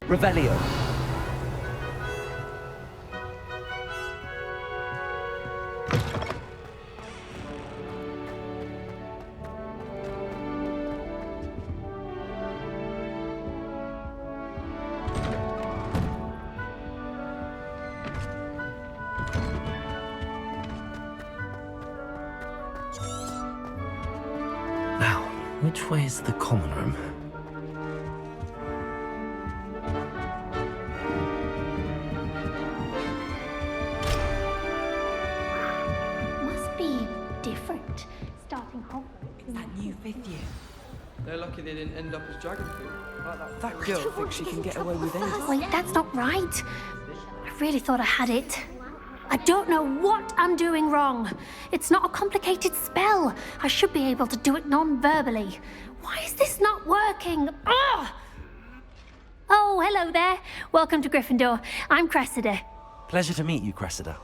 Revelio. Now, which way is the common room? Must be different, starting Hogwarts. Is that new fifth year? They're lucky they didn't end up as dragon food. Like that. That girl thinks she can get away with anything. Wait, that's not right. I really thought I had it. I don't know what I'm doing wrong. It's not a complicated spell. I should be able to do it non-verbally. Why is this not working? Ugh! Oh, hello there. Welcome to Gryffindor. I'm Cressida. Pleasure to meet you, Cressida.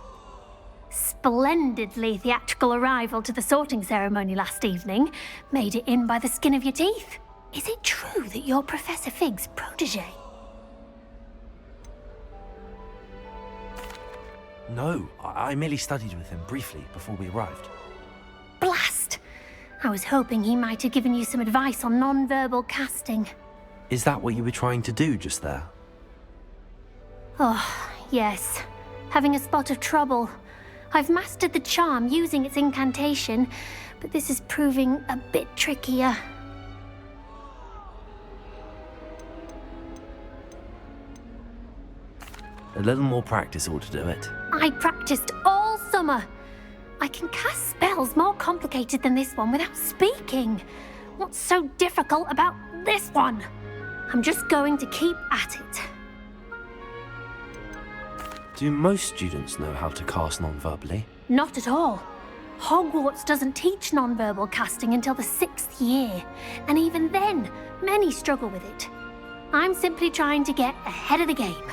Splendidly theatrical arrival to the sorting ceremony last evening. Made it in by the skin of your teeth. Is it true that you're Professor Fig's protege? No, I merely studied with him briefly before we arrived. Blast! I was hoping he might have given you some advice on non-verbal casting. Is that what you were trying to do just there? Oh, yes. Having a spot of trouble. I've mastered the charm using its incantation, but this is proving a bit trickier. A little more practice ought to do it. I practiced all summer. I can cast spells more complicated than this one without speaking. What's so difficult about this one? I'm just going to keep at it. Do most students know how to cast non-verbally? Not at all. Hogwarts doesn't teach non-verbal casting until the 6th year, and even then, many struggle with it. I'm simply trying to get ahead of the game.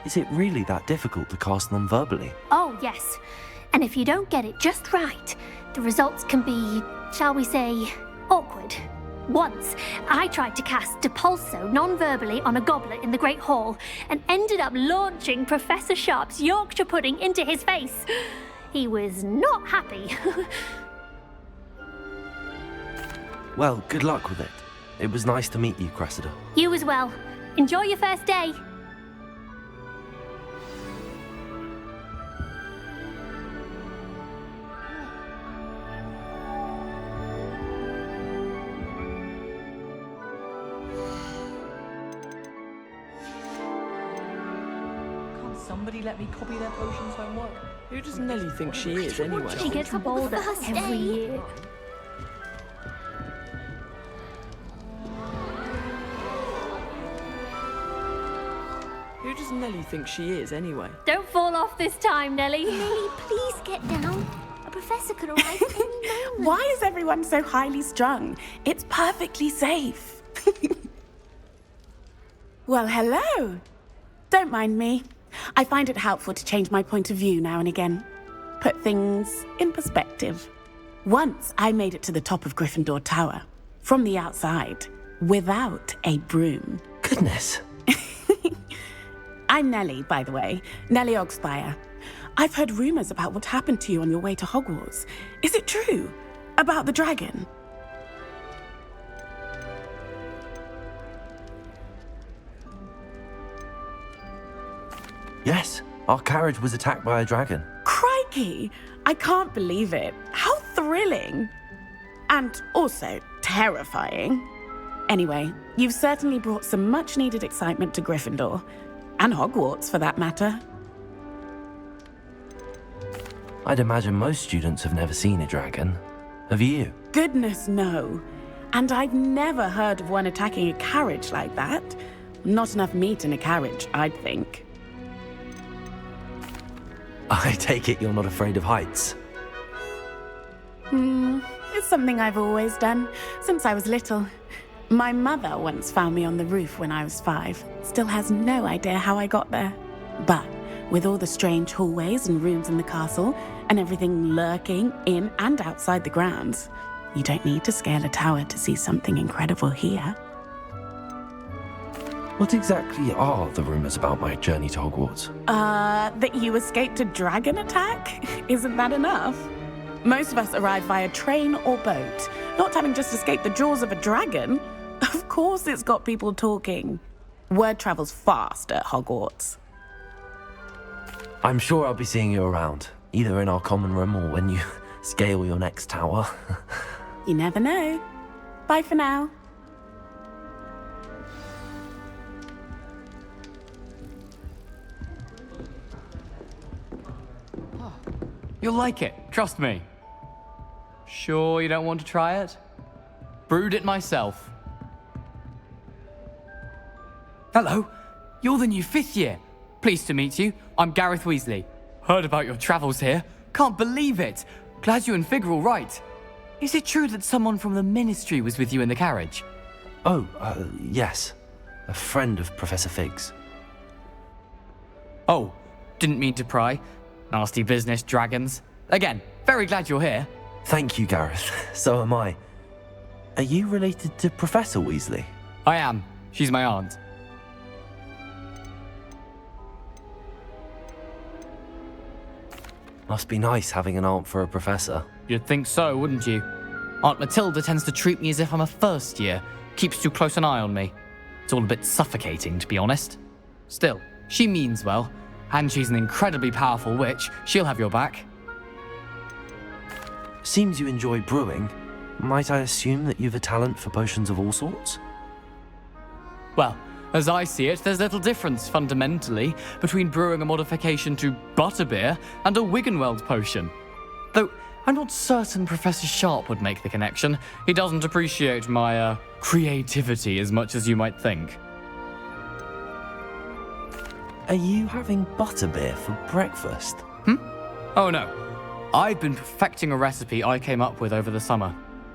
Is it really that difficult to cast non-verbally? Oh, yes. And if you don't get it just right, the results can be, shall we say, awkward. Once, I tried to cast Depulso non-verbally on a goblet in the Great Hall and ended up launching Professor Sharp's Yorkshire pudding into his face. He was not happy. Well, good luck with it. It was nice to meet you, Cressida. You as well. Enjoy your first day. Somebody let me copy their potions homework. Who does Nellie think she is, anyway? She gets bolder every year. Who does Nellie think she is, anyway? Don't fall off this time, Nellie. Nellie, please get down. A professor could arrive at any moment. Why is everyone so highly strung? It's perfectly safe. Well, hello. Don't mind me. I find it helpful to change my point of view now and again. Put things in perspective. Once I made it to the top of Gryffindor Tower, from the outside, without a broom. Goodness. I'm Nellie, by the way. Nellie Ogspire. I've heard rumors about what happened to you on your way to Hogwarts. Is it true? About the dragon? Yes, our carriage was attacked by a dragon. Crikey! I can't believe it. How thrilling! And also terrifying. Anyway, you've certainly brought some much-needed excitement to Gryffindor. And Hogwarts, for that matter. I'd imagine most students have never seen a dragon. Have you? Goodness, no. And I've never heard of one attacking a carriage like that. Not enough meat in a carriage, I'd think. I take it you're not afraid of heights. It's something I've always done, since I was little. My mother once found me on the roof when I was 5. Still has no idea how I got there. But with all the strange hallways and rooms in the castle, and everything lurking in and outside the grounds, you don't need to scale a tower to see something incredible here. What exactly are the rumours about my journey to Hogwarts? That you escaped a dragon attack? Isn't that enough? Most of us arrive via train or boat, not having just escaped the jaws of a dragon. Of course it's got people talking. Word travels fast at Hogwarts. I'm sure I'll be seeing you around, either in our common room or when you scale your next tower. You never know. Bye for now. You'll like it, trust me. Sure you don't want to try it? Brewed it myself. Hello, you're the new 5th year. Pleased to meet you. I'm Gareth Weasley. Heard about your travels here. Can't believe it. Glad you and Fig are all right. Is it true that someone from the Ministry was with you in the carriage? Oh, yes. A friend of Professor Fig's. Oh, didn't mean to pry. Nasty business, dragons. Again, very glad you're here. Thank you, Gareth. So am I. Are you related to Professor Weasley? I am. She's my aunt. Must be nice having an aunt for a professor. You'd think so, wouldn't you? Aunt Matilda tends to treat me as if I'm a first year. Keeps too close an eye on me. It's all a bit suffocating, to be honest. Still, she means well. And she's an incredibly powerful witch. She'll have your back. Seems you enjoy brewing. Might I assume that you've a talent for potions of all sorts? Well, as I see it, there's little difference, fundamentally, between brewing a modification to butterbeer and a Wiggenweld potion. Though, I'm not certain Professor Sharp would make the connection. He doesn't appreciate my, creativity as much as you might think. Are you having butterbeer for breakfast? Oh no. I've been perfecting a recipe I came up with over the summer.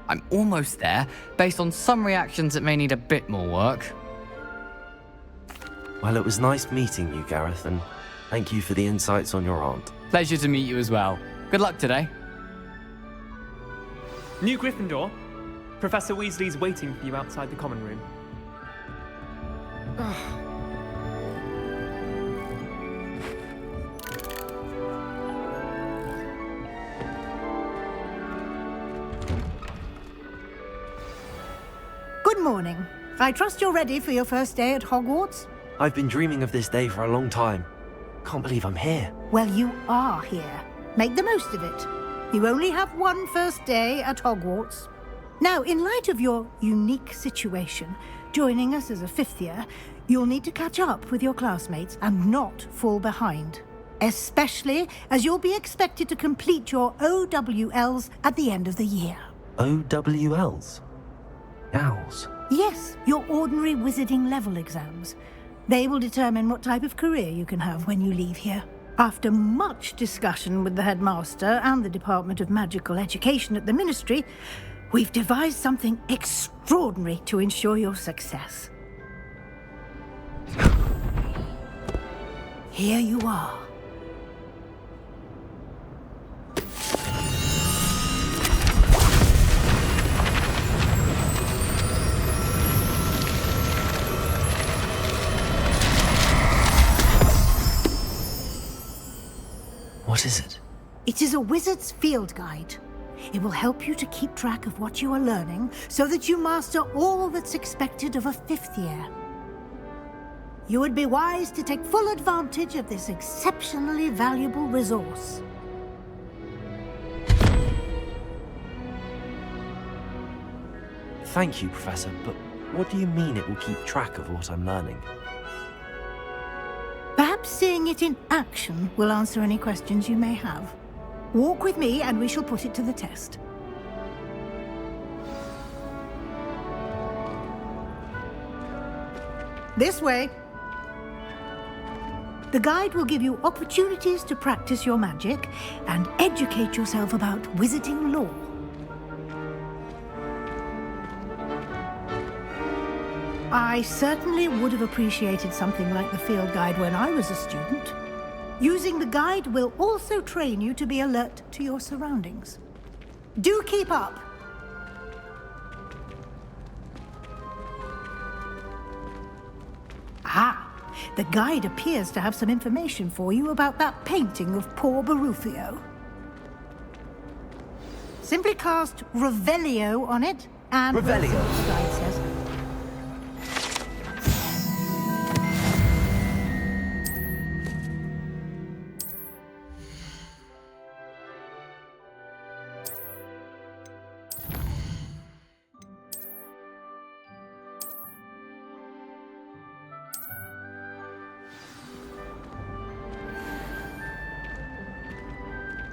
I'm almost there, based on some reactions that may need a bit more work. Well, it was nice meeting you, Gareth, and thank you for the insights on your aunt. Pleasure to meet you as well. Good luck today. New Gryffindor. Professor Weasley's waiting for you outside the common room. Good morning. I trust you're ready for your first day at Hogwarts? I've been dreaming of this day for a long time. Can't believe I'm here. Well, you are here. Make the most of it. You only have one first day at Hogwarts. Now, in light of your unique situation, joining us as a 5th year, you'll need to catch up with your classmates and not fall behind. Especially as you'll be expected to complete your OWLs at the end of the year. OWLs? Owls? Yes, your ordinary wizarding level exams. They will determine what type of career you can have when you leave here. After much discussion with the headmaster and the Department of Magical Education at the Ministry, we've devised something extraordinary to ensure your success. Here you are. What is it? It is a wizard's field guide. It will help you to keep track of what you are learning so that you master all that's expected of a 5th year. You would be wise to take full advantage of this exceptionally valuable resource. Thank you, Professor, but what do you mean it will keep track of what I'm learning? Perhaps seeing it in action will answer any questions you may have. Walk with me and we shall put it to the test. This way. The guide will give you opportunities to practice your magic and educate yourself about wizarding lore. I certainly would have appreciated something like the field guide when I was a student. Using the guide will also train you to be alert to your surroundings. Do keep up! The guide appears to have some information for you about that painting of poor Barufio. Simply cast Revelio on it, and... Revelio? The guide says.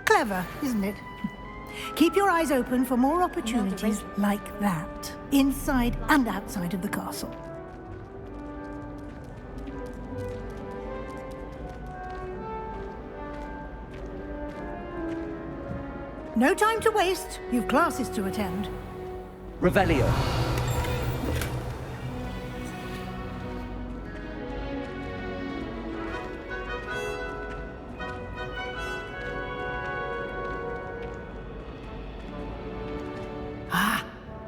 Clever, isn't it? Keep your eyes open for more opportunities like that, inside and outside of the castle. No time to waste. You've classes to attend. Revelio.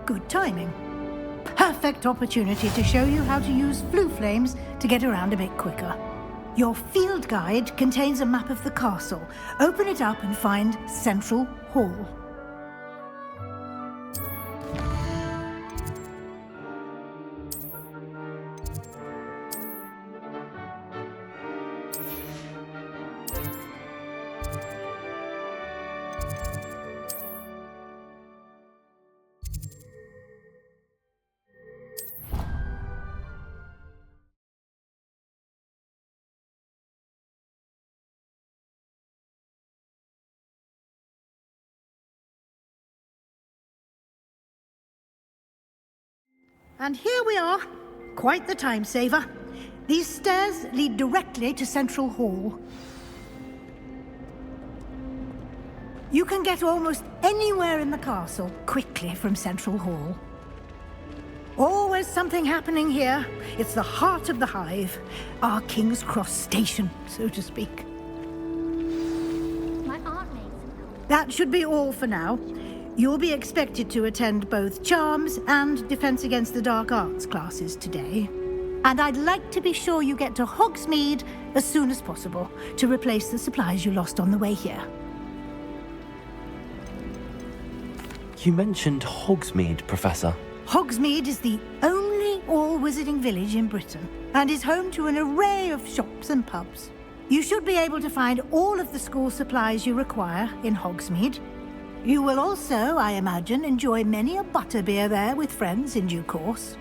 Good timing. Perfect opportunity to show you how to use flue flames to get around a bit quicker. Your field guide contains a map of the castle. Open it up and find Central Hall. And here we are. Quite the time saver. These stairs lead directly to Central Hall. You can get almost anywhere in the castle quickly from Central Hall. Always something happening here. It's the heart of the hive. Our King's Cross station, so to speak. My aunt makes them. That should be all for now. You'll be expected to attend both Charms and Defense Against the Dark Arts classes today. And I'd like to be sure you get to Hogsmeade as soon as possible to replace the supplies you lost on the way here. You mentioned Hogsmeade, Professor. Hogsmeade is the only all-wizarding village in Britain and is home to an array of shops and pubs. You should be able to find all of the school supplies you require in Hogsmeade. You will also, I imagine, enjoy many a butterbeer there with friends in due course.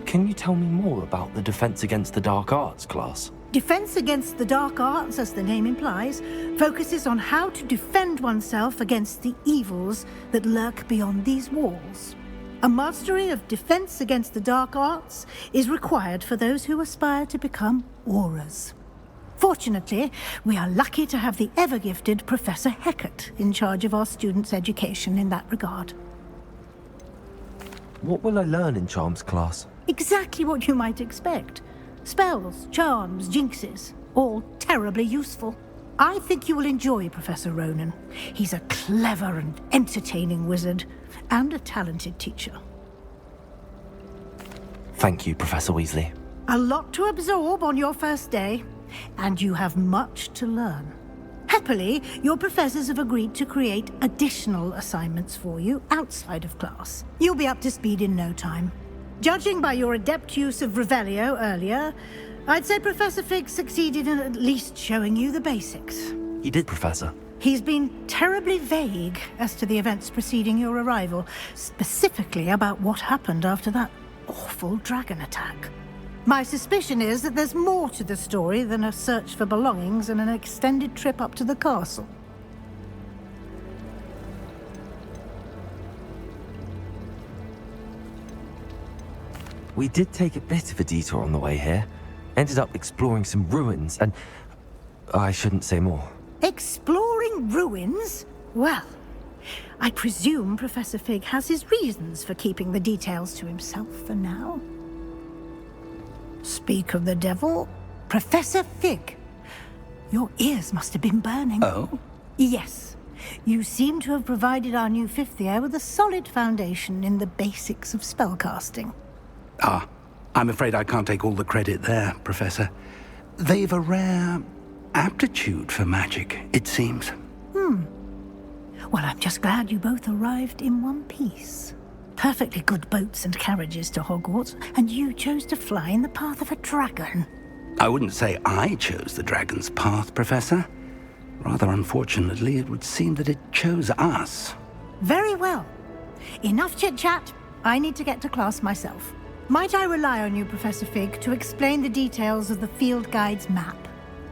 Can you tell me more about the Defense Against the Dark Arts class? Defense Against the Dark Arts, as the name implies, focuses on how to defend oneself against the evils that lurk beyond these walls. A mastery of Defense Against the Dark Arts is required for those who aspire to become Aurors. Fortunately, we are lucky to have the ever-gifted Professor Hecat in charge of our students' education in that regard. What will I learn in Charms class? Exactly what you might expect. Spells, charms, jinxes, all terribly useful. I think you will enjoy Professor Ronan. He's a clever and entertaining wizard, and a talented teacher. Thank you, Professor Weasley. A lot to absorb on your first day, and you have much to learn. Happily, your professors have agreed to create additional assignments for you outside of class. You'll be up to speed in no time. Judging by your adept use of Revelio earlier, I'd say Professor Fig succeeded in at least showing you the basics. He did, Professor. He's been terribly vague as to the events preceding your arrival, specifically about what happened after that awful dragon attack. My suspicion is that there's more to the story than a search for belongings and an extended trip up to the castle. We did take a bit of a detour on the way here. Ended up exploring some ruins and... I shouldn't say more. Exploring ruins? Well, I presume Professor Fig has his reasons for keeping the details to himself for now. Speak of the devil, Professor Fig. Your ears must have been burning. Oh? Yes. You seem to have provided our new fifth year with a solid foundation in the basics of spellcasting. Ah, I'm afraid I can't take all the credit there, Professor. They've a rare aptitude for magic, it seems. Well, I'm just glad you both arrived in one piece. Perfectly good boats and carriages to Hogwarts, and you chose to fly in the path of a dragon. I wouldn't say I chose the dragon's path, Professor. Rather unfortunately, it would seem that it chose us. Very well. Enough chit-chat. I need to get to class myself. Might I rely on you, Professor Fig, to explain the details of the field guide's map?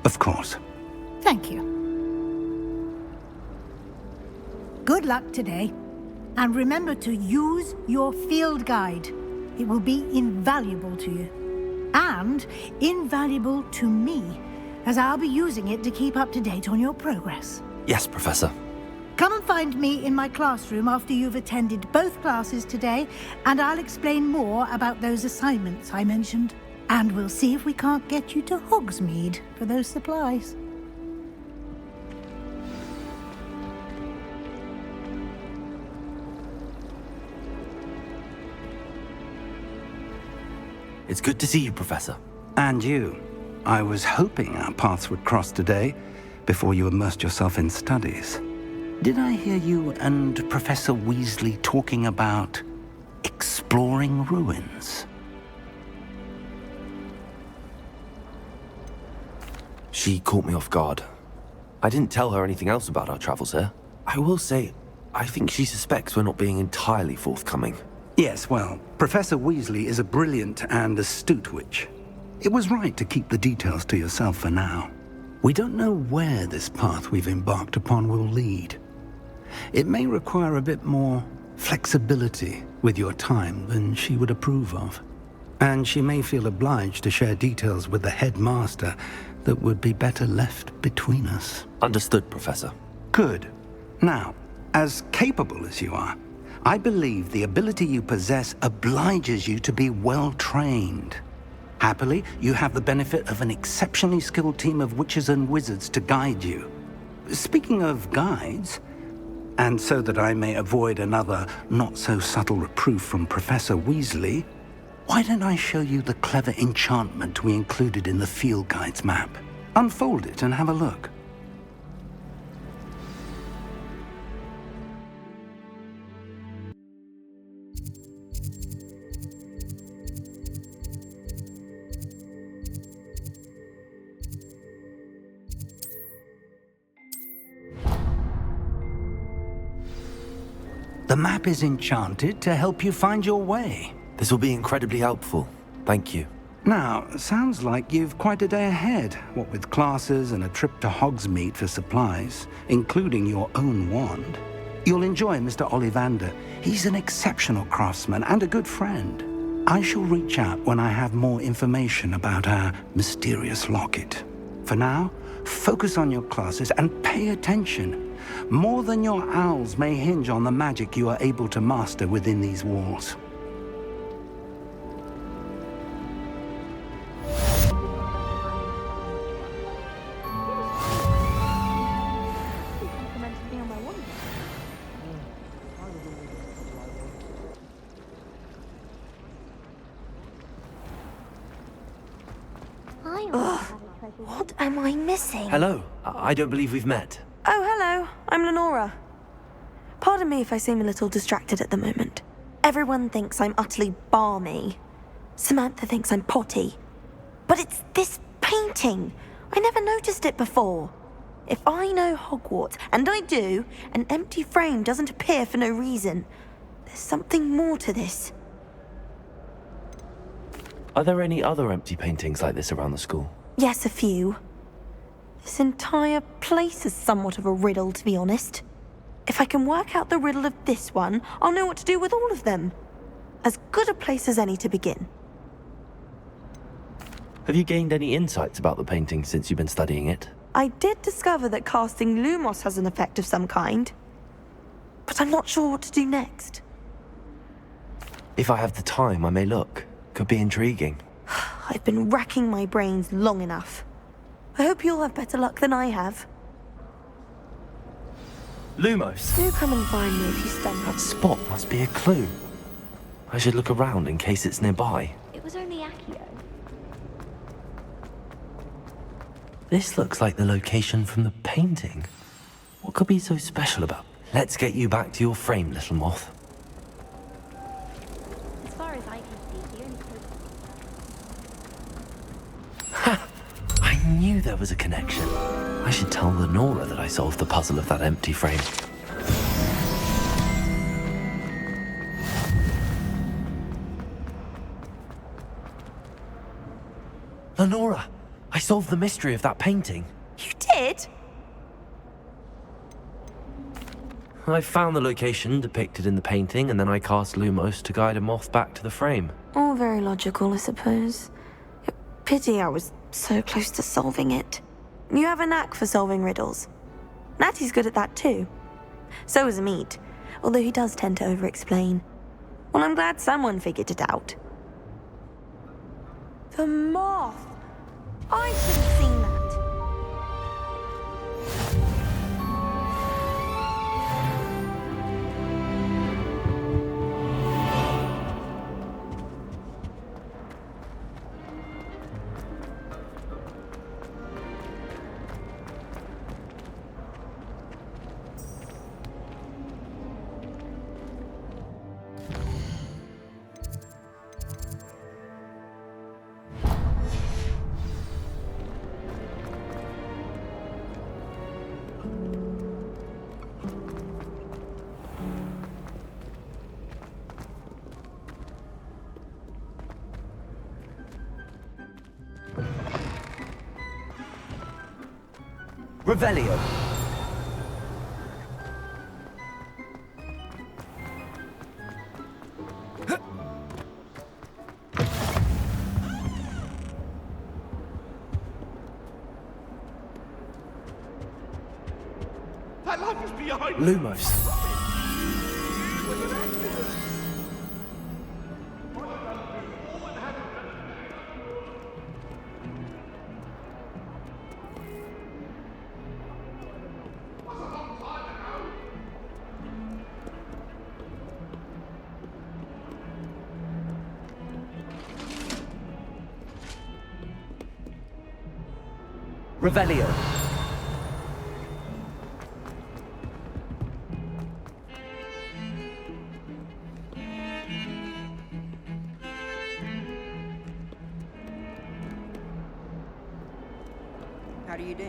Of course. Thank you. Good luck today. And remember to use your field guide. It will be invaluable to you. And invaluable to me, as I'll be using it to keep up to date on your progress. Yes, Professor. Come and find me in my classroom after you've attended both classes today, and I'll explain more about those assignments I mentioned. And we'll see if we can't get you to Hogsmeade for those supplies. It's good to see you, Professor. And you. I was hoping our paths would cross today, before you immersed yourself in studies. Did I hear you and Professor Weasley talking about exploring ruins? She caught me off guard. I didn't tell her anything else about our travels here. I will say, I think she suspects we're not being entirely forthcoming. Yes, well, Professor Weasley is a brilliant and astute witch. It was right to keep the details to yourself for now. We don't know where this path we've embarked upon will lead. It may require a bit more flexibility with your time than she would approve of. And she may feel obliged to share details with the headmaster that would be better left between us. Understood, Professor. Good. Now, as capable as you are, I believe the ability you possess obliges you to be well trained. Happily, you have the benefit of an exceptionally skilled team of witches and wizards to guide you. Speaking of guides, and so that I may avoid another not-so-subtle reproof from Professor Weasley, why don't I show you the clever enchantment we included in the field guide's map? Unfold it and have a look. The map is enchanted to help you find your way. This will be incredibly helpful. Thank you. Now, sounds like you've quite a day ahead, what with classes and a trip to Hogsmeade for supplies, including your own wand. You'll enjoy Mr. Ollivander. He's an exceptional craftsman and a good friend. I shall reach out when I have more information about our mysterious locket. For now, focus on your classes and pay attention. More than your owls may hinge on the magic you are able to master within these walls. What am I missing? Hello. I don't believe we've met. Oh, hello. I'm Lenora. Pardon me if I seem a little distracted at the moment. Everyone thinks I'm utterly balmy. Samantha thinks I'm potty. But it's this painting. I never noticed it before. If I know Hogwarts, and I do, an empty frame doesn't appear for no reason. There's something more to this. Are there any other empty paintings like this around the school? Yes, a few. This entire place is somewhat of a riddle, to be honest. If I can work out the riddle of this one, I'll know what to do with all of them. As good a place as any to begin. Have you gained any insights about the painting since you've been studying it? I did discover that casting Lumos has an effect of some kind. But I'm not sure what to do next. If I have the time, I may look. Could be intriguing. I've been racking my brains long enough. I hope you'll have better luck than I have. Lumos! Do come and find me if you stumble. That spot must be a clue. I should look around in case it's nearby. It was only Accio. This looks like the location from the painting. What could be so special about? Let's get you back to your frame, little moth. As far as I can see, the only place. Ha! I knew there was a connection. I should tell Lenora that I solved the puzzle of that empty frame. Lenora, I solved the mystery of that painting. You did? I found the location depicted in the painting, and then I cast Lumos to guide a moth back to the frame. All very logical, I suppose. Pity I was so close to solving it. You have a knack for solving riddles. Natty's good at that too. So is Mead, although he does tend to over-explain. Well, I'm glad someone figured it out. The moth! I should have seen that. Revelio. That light was behind Lumos. Revelio. How do you do?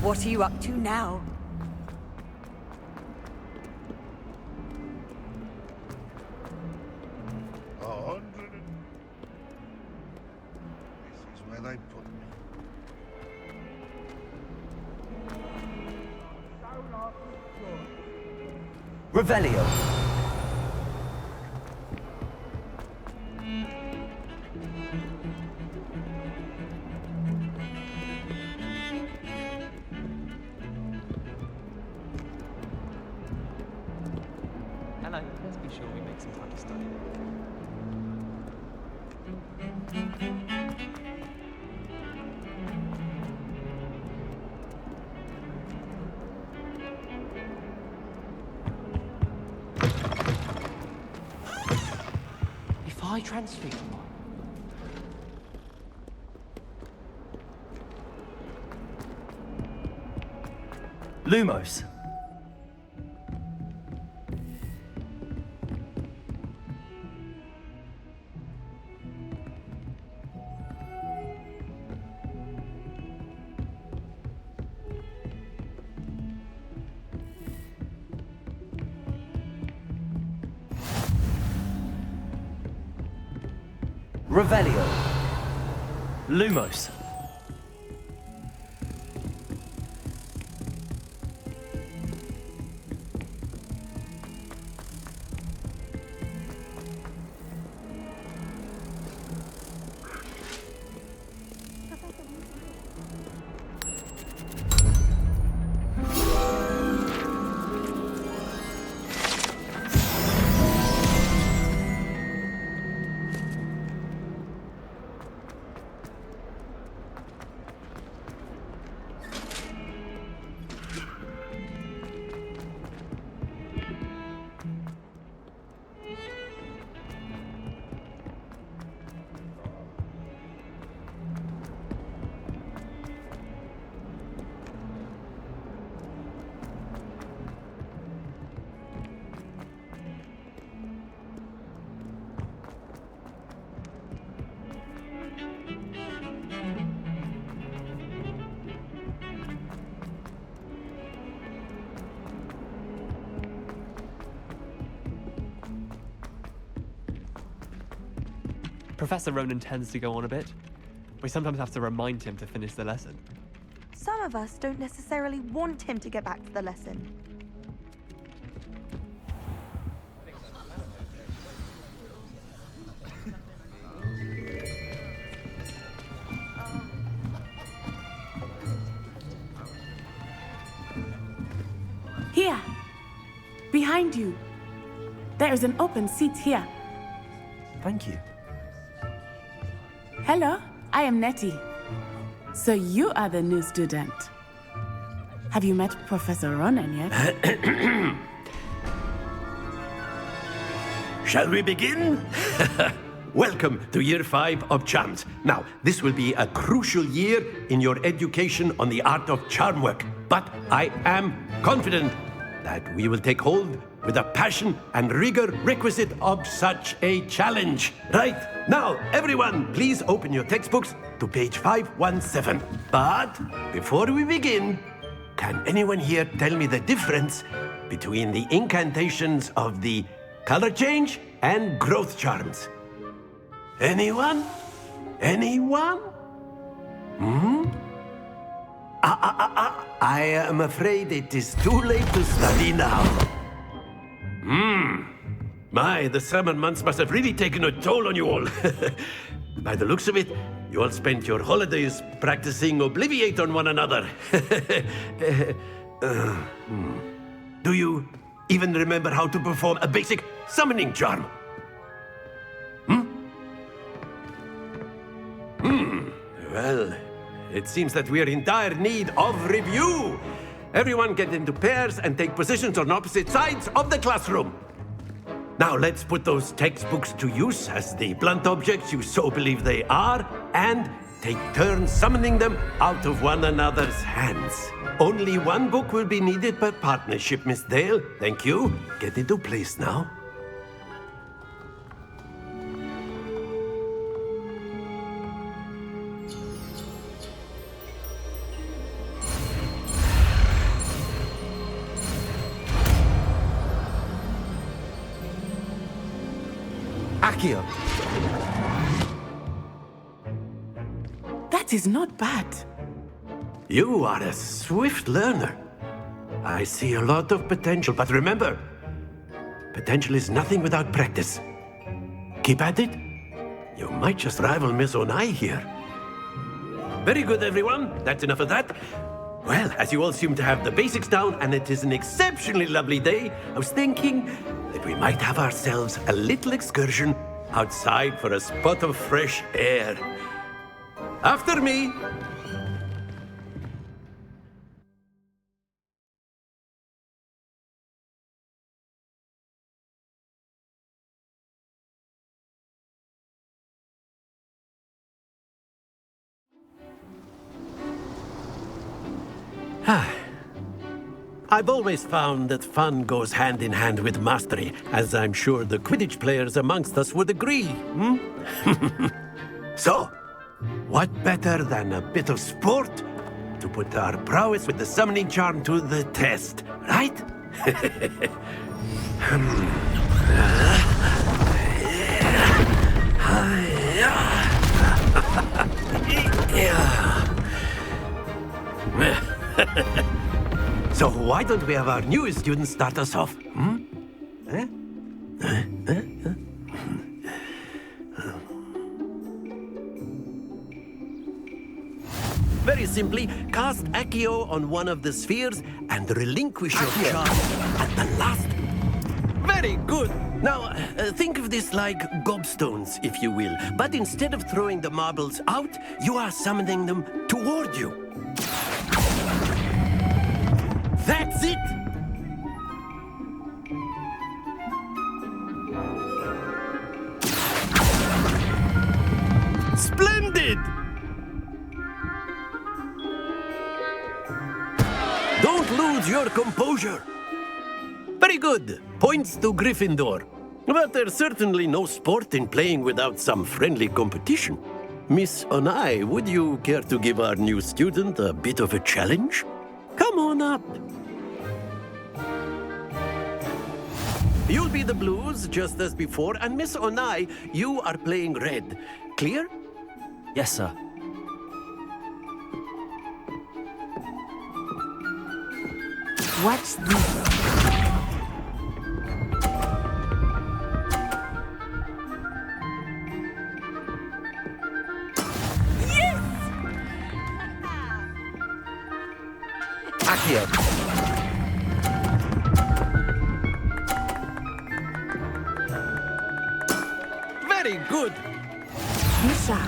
What are you up to now? This is where they put me. Revelio. Hello, let's be sure we make some time to study. If I transfigure Lumos. Revelio. Lumos. Professor Ronan tends to go on a bit. We sometimes have to remind him to finish the lesson. Some of us don't necessarily want him to get back to the lesson. Here. Behind you. There is an open seat here. Thank you. Hello, I am Nettie. So you are the new student. Have you met Professor Ronan yet? Shall we begin? Welcome to Year 5 of Charms. Now, this will be a crucial year in your education on the art of charm work. But I am confident that we will take hold with the passion and rigor requisite of such a challenge. Right, now, everyone, please open your textbooks to page 517. But before we begin, can anyone here tell me the difference between the incantations of the color change and growth charms? Anyone? Anyone? I am afraid it is too late to study now. My, the summer months must have really taken a toll on you all. By the looks of it, you all spent your holidays practicing Obliviate on one another. Do you even remember how to perform a basic summoning charm? Well, it seems that we are in dire need of review. Everyone get into pairs and take positions on opposite sides of the classroom. Now let's put those textbooks to use as the blunt objects you so believe they are, and take turns summoning them out of one another's hands. Only one book will be needed per partnership, Miss Dale. Thank you. Get into place now. Accio. That is not bad. You are a swift learner. I see a lot of potential, but remember, potential is nothing without practice. Keep at it. You might just rival Miss Onai here. Very good, everyone. That's enough of that. Well, as you all seem to have the basics down, and it is an exceptionally lovely day, I was thinking that we might have ourselves a little excursion outside for a spot of fresh air. After me. I've always found that fun goes hand in hand with mastery, as I'm sure the Quidditch players amongst us would agree. So, what better than a bit of sport to put our prowess with the summoning charm to the test, right? So why don't we have our newest student start us off? Very simply, cast Accio on one of the spheres and relinquish your charm at the last. Very good. Now, think of this like gobstones, if you will. But instead of throwing the marbles out, you are summoning them toward you. That's it! Splendid! Don't lose your composure. Very good. Points to Gryffindor. But there's certainly no sport in playing without some friendly competition. Miss Onai, would you care to give our new student a bit of a challenge? Come on up. You'll be the blues, just as before, and Miss Onai, you are playing red. Clear? Yes, sir. Watch this. Accio. Very good. Misha.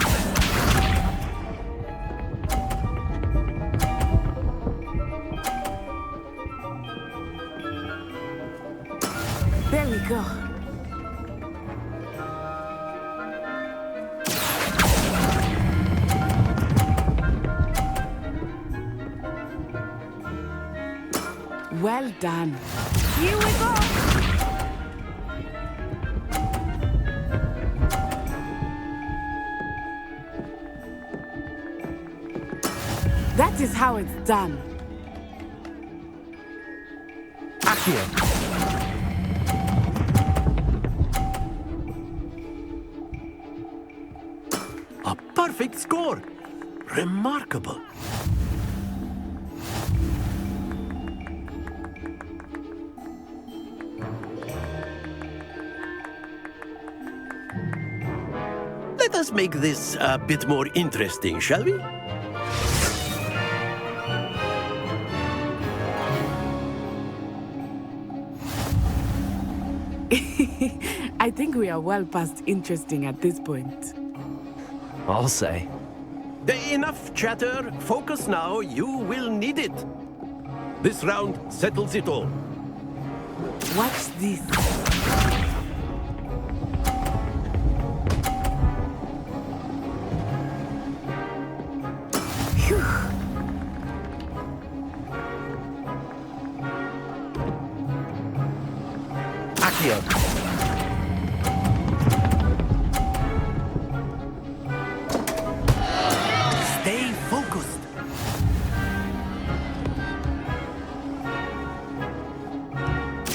There we go. Well done. Here we go. That is how it's done. Accio. A perfect score. Remarkable. Let us make this a bit more interesting, shall we? I think we are well past interesting at this point. I'll say. Enough chatter. Focus now. You will need it. This round settles it all. Watch this. Phew. Accio. Stay focused.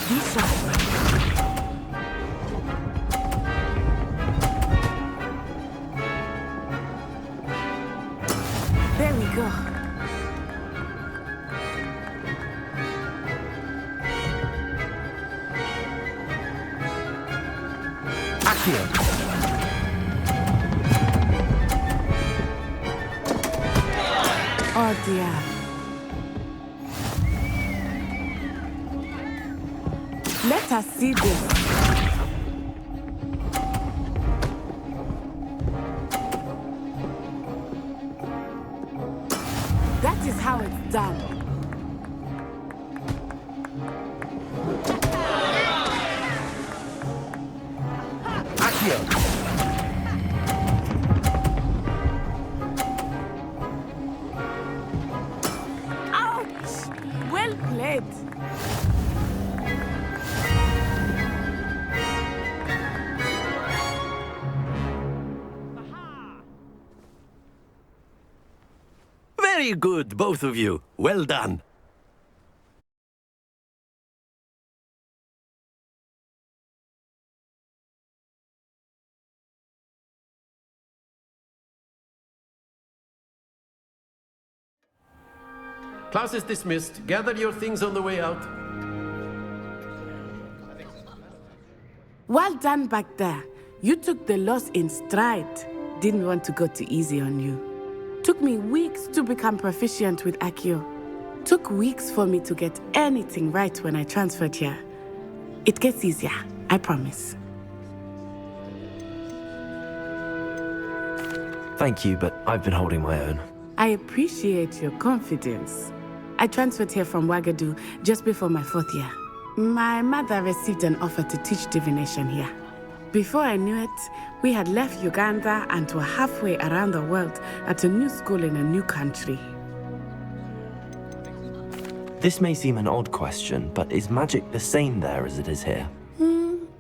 Misha. There we go. Accio. Oh dear. Let us see this. That is how it's done. Accio. Ouch! Well played. Very good, both of you. Well done. Class is dismissed. Gather your things on the way out. Well done back there. You took the loss in stride. Didn't want to go too easy on you. Took me weeks to become proficient with Accio. Took weeks for me to get anything right when I transferred here. It gets easier, I promise. Thank you, but I've been holding my own. I appreciate your confidence. I transferred here from Ouagadougou just before my 4th year. My mother received an offer to teach divination here. Before I knew it, we had left Uganda and were halfway around the world at a new school in a new country. This may seem an odd question, but is magic the same there as it is here?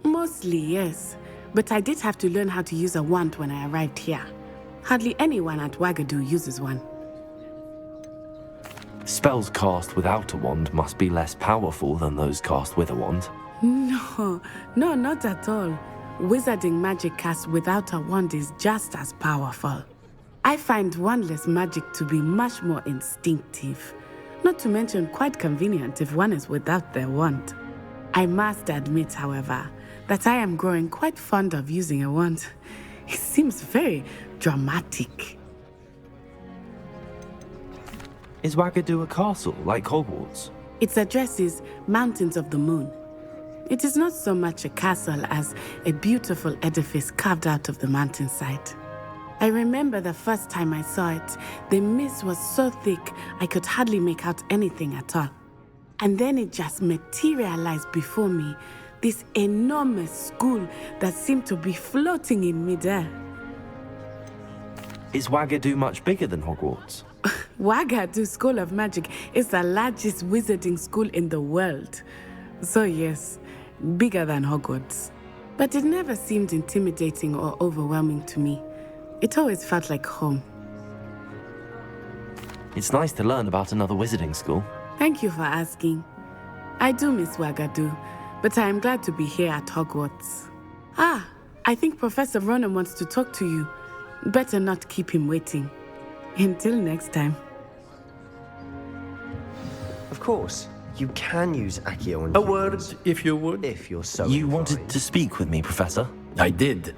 Mostly, yes. But I did have to learn how to use a wand when I arrived here. Hardly anyone at Ouagadougou uses one. Spells cast without a wand must be less powerful than those cast with a wand. No, not at all. Wizarding magic cast without a wand is just as powerful. I find wandless magic to be much more instinctive. Not to mention quite convenient if one is without their wand. I must admit, however, that I am growing quite fond of using a wand. It seems very dramatic. Is Wagadu a castle like Hogwarts? Its address is Mountains of the Moon. It is not so much a castle as a beautiful edifice carved out of the mountainside. I remember the first time I saw it, the mist was so thick I could hardly make out anything at all. And then it just materialized before me, this enormous school that seemed to be floating in midair. Is Wagadu much bigger than Hogwarts? Wagadu School of Magic is the largest wizarding school in the world. So yes, bigger than Hogwarts. But it never seemed intimidating or overwhelming to me. It always felt like home. It's nice to learn about another wizarding school. Thank you for asking. I do miss Wagadu, but I am glad to be here at Hogwarts. Ah, I think Professor Ronan wants to talk to you. Better not keep him waiting. Until next time. Of course, you can use Accio on A word, if you would. if you're so You inclined. wanted to speak with me, Professor? I did.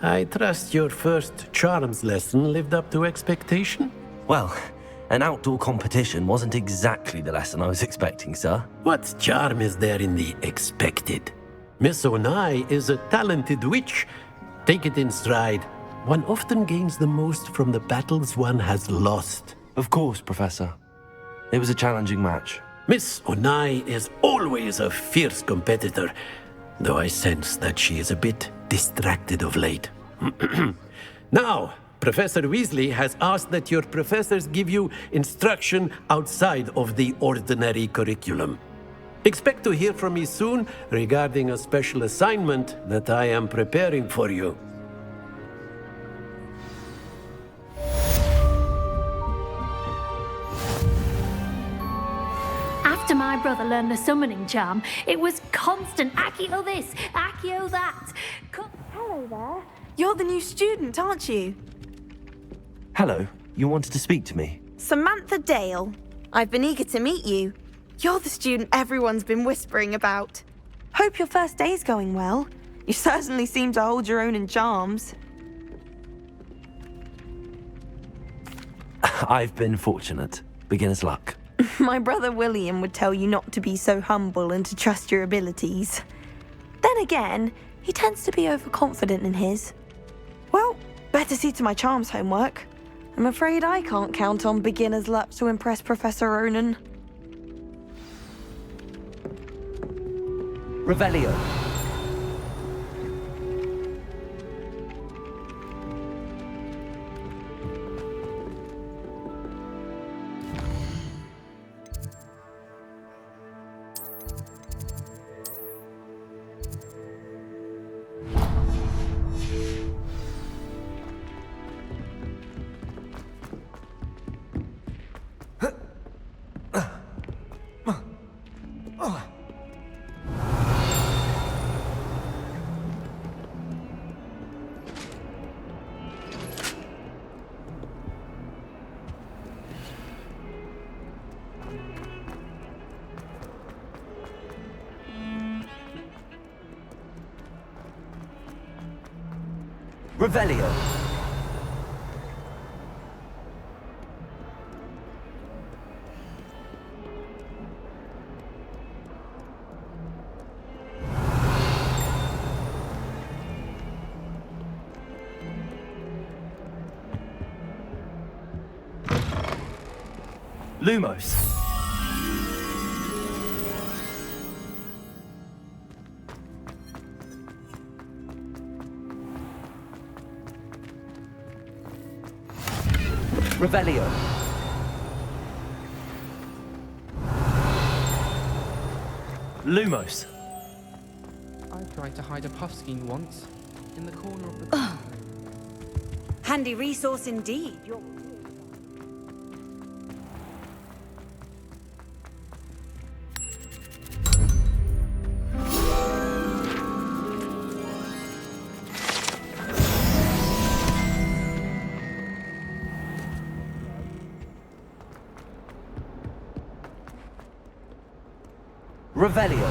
I trust your first charms lesson lived up to expectation? Well, an outdoor competition wasn't exactly the lesson I was expecting, sir. What charm is there in the expected? Miss Onai is a talented witch. Take it in stride. One often gains the most from the battles one has lost. Of course, Professor. It was a challenging match. Miss Onai is always a fierce competitor, though I sense that she is a bit distracted of late. Now, Professor Weasley has asked that your professors give you instruction outside of the ordinary curriculum. Expect to hear from me soon regarding a special assignment that I am preparing for you. After my brother learned the summoning charm, it was constant Accio this, Accio that. Hello there. You're the new student, aren't you? Hello, you wanted to speak to me? Samantha Dale. I've been eager to meet you. You're the student everyone's been whispering about. Hope your first day's going well. You certainly seem to hold your own in charms. I've been fortunate. Beginner's luck. My brother William would tell you not to be so humble and to trust your abilities. Then again, he tends to be overconfident in his. Well, better see to my charms homework. I'm afraid I can't count on beginner's luck to impress Professor Ronan. Revelio. Revelio. Lumos. Revelio. Lumos. I tried to hide a puffskein once, in the corner of the... Handy resource indeed. Revelio.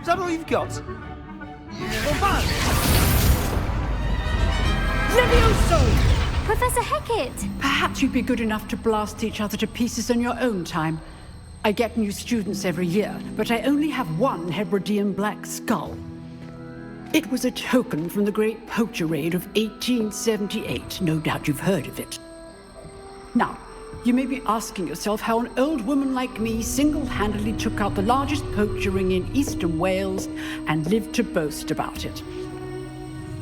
Is that all you've got? Levioso! Professor Hecat! Perhaps you'd be good enough to blast each other to pieces in your own time. I get new students every year, but I only have one Hebridean black skull. It was a token from the Great Poacher Raid of 1878. No doubt you've heard of it. Now, you may be asking yourself how an old woman like me single-handedly took out the largest poacher ring in eastern Wales and lived to boast about it.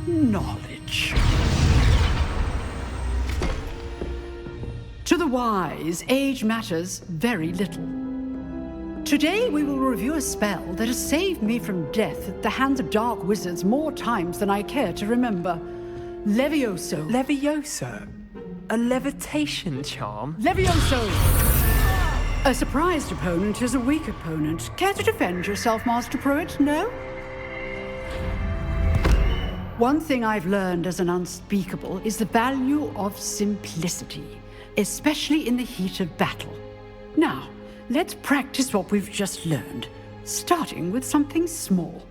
Knowledge. To the wise, age matters very little. Today we will review a spell that has saved me from death at the hands of dark wizards more times than I care to remember. Levioso. Levioso? A levitation charm? Levioso! A surprised opponent is a weak opponent. Care to defend yourself, Master Pruitt? No? One thing I've learned as an unspeakable is the value of simplicity, especially in the heat of battle. Now, let's practice what we've just learned, starting with something small.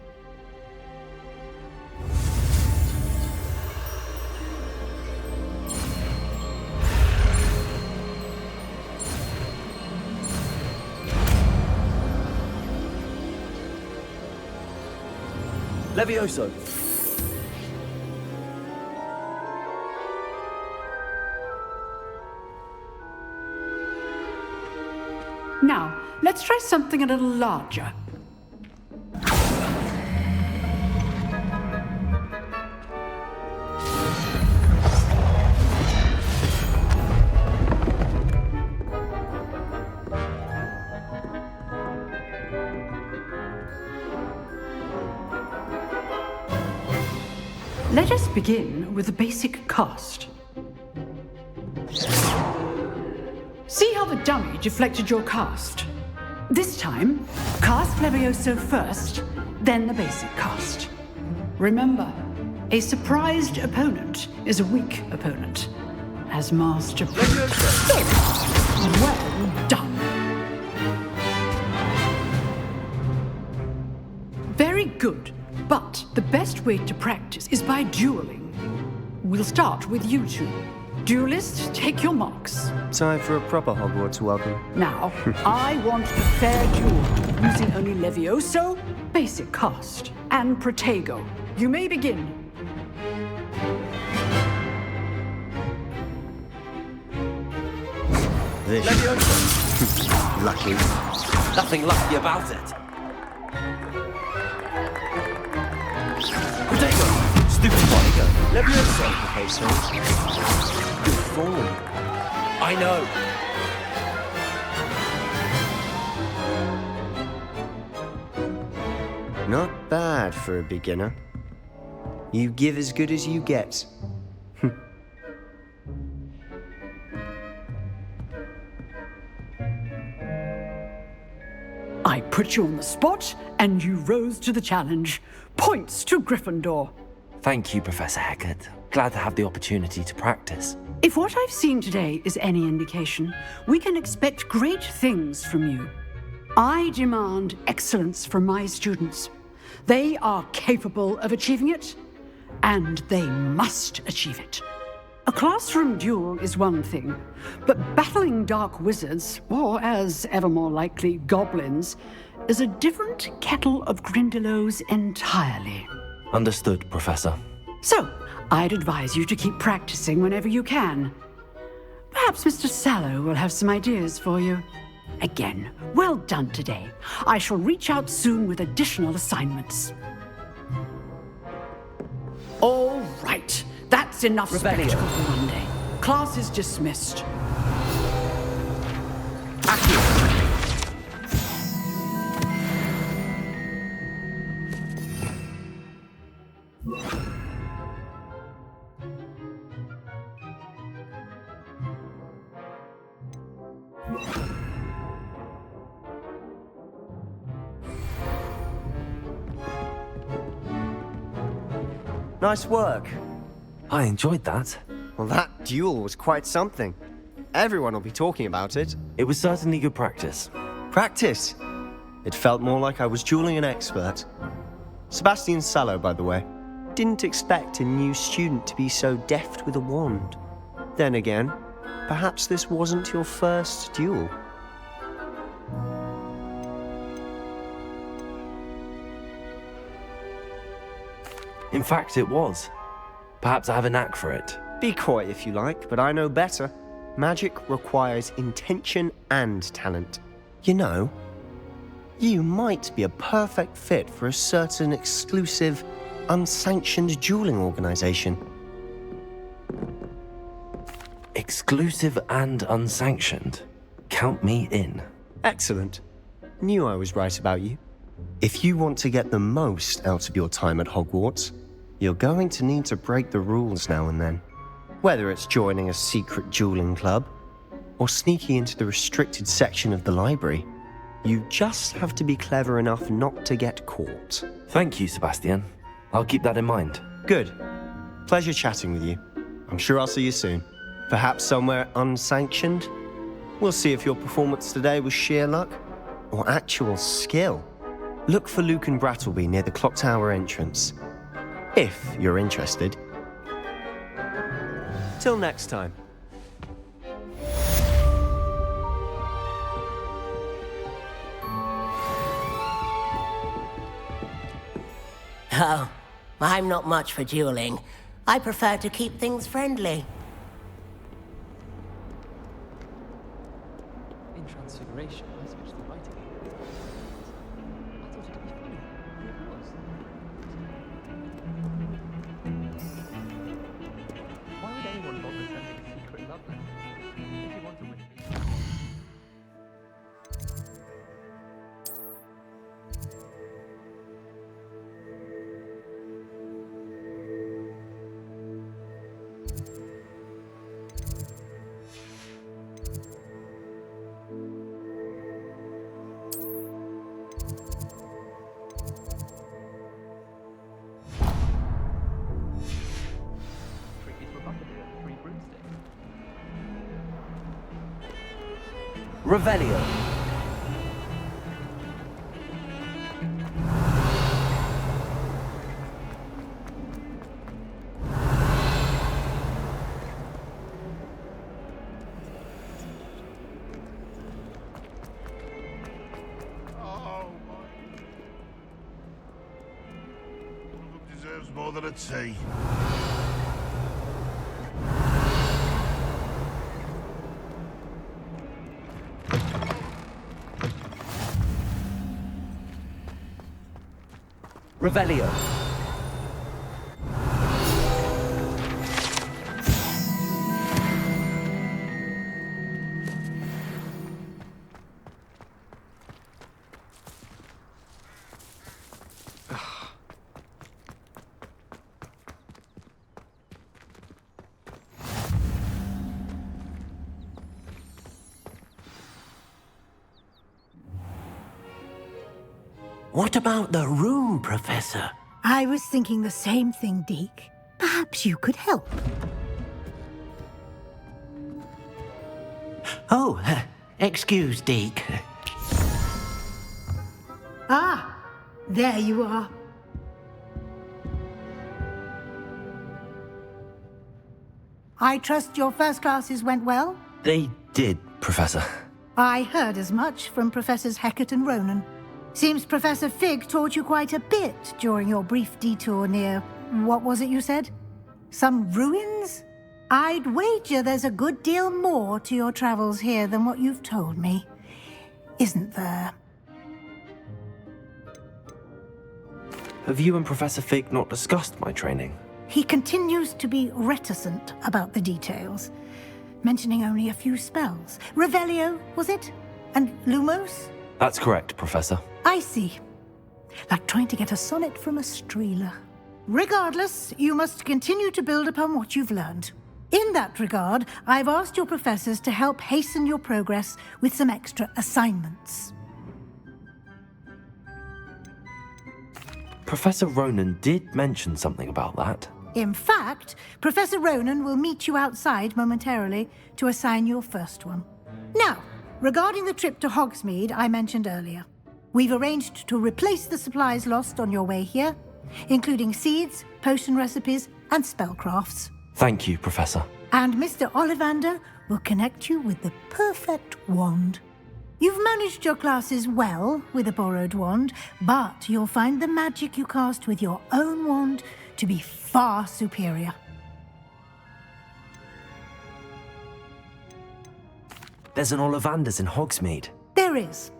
Levioso. Now, let's try something a little larger. Let us begin with the basic cast. See how the dummy deflected your cast? This time, cast Levioso first, then the basic cast. Remember, a surprised opponent is a weak opponent. As Master Well done. Very good, but the best way to practice is by dueling. We'll start with you two. Duelists, take your marks. Time for a proper Hogwarts welcome. Now, I want a fair duel, using only Levioso, basic cast, and Protego. You may begin. Lucky. Nothing lucky about it. Protego! Stupid Protego! Levioso, Professor. Good form. I know. Not bad for a beginner. You give as good as you get. I put you on the spot, and you rose to the challenge. Points to Gryffindor. Thank you, Professor Hecat. Glad to have the opportunity to practice. If what I've seen today is any indication, we can expect great things from you. I demand excellence from my students. They are capable of achieving it, and they must achieve it. A classroom duel is one thing, but battling dark wizards, or as ever more likely, goblins, is a different kettle of Grindylows entirely. Understood, Professor. So, I'd advise you to keep practicing whenever you can. Perhaps Mr. Sallow will have some ideas for you. Again, well done today. I shall reach out soon with additional assignments. All right, that's enough spectacle for one day. Class is dismissed. Nice work. I enjoyed that. Well, that duel was quite something. Everyone will be talking about it. It was certainly good practice. Practice? It felt more like I was dueling an expert. Sebastian Sallow, by the way. Didn't expect a new student to be so deft with a wand. Then again, perhaps this wasn't your first duel. In fact, it was. Perhaps I have a knack for it. Be coy if you like, but I know better. Magic requires intention and talent. You know, you might be a perfect fit for a certain exclusive, unsanctioned dueling organization. Exclusive and unsanctioned. Count me in. Excellent. Knew I was right about you. If you want to get the most out of your time at Hogwarts, you're going to need to break the rules now and then. Whether it's joining a secret dueling club, or sneaking into the restricted section of the library, you just have to be clever enough not to get caught. Thank you, Sebastian. I'll keep that in mind. Good. Pleasure chatting with you. I'm sure I'll see you soon. Perhaps somewhere unsanctioned? We'll see if your performance today was sheer luck, or actual skill. Look for Luke and Brattleby near the clock tower entrance. If you're interested. Till next time. Oh, I'm not much for dueling. I prefer to keep things friendly. In Transfiguration, I switched the writing. I thought it'd be funny. It was. Why would anyone bother sending a secret love letter? If you want to win. Revelio. Deserves more than a tea. Revelio. What about the room, Professor? I was thinking the same thing, Deke. Perhaps you could help. Oh, excuse, Deke. Ah, there you are. I trust your first classes went well? They did, Professor. I heard as much from Professors Hecat and Ronan. Seems Professor Fig taught you quite a bit during your brief detour near... what was it you said? Some ruins? I'd wager there's a good deal more to your travels here than what you've told me. Isn't there? Have you and Professor Fig not discussed my training? he continues to be reticent about the details, mentioning only a few spells. Revelio, was it? And Lumos? That's correct, Professor. I see. Like trying to get a sonnet from a streeler. Regardless, you must continue to build upon what you've learned. In that regard, I've asked your professors to help hasten your progress with some extra assignments. Professor Ronan did mention something about that. In fact, Professor Ronan will meet you outside momentarily to assign your first one. Now, regarding the trip to Hogsmeade I mentioned earlier, we've arranged to replace the supplies lost on your way here, including seeds, potion recipes, and spellcrafts. Thank you, Professor. And Mr. Ollivander will connect you with the perfect wand. You've managed your classes well with a borrowed wand, but you'll find the magic you cast with your own wand to be far superior. There's an Ollivander's in Hogsmeade. There is.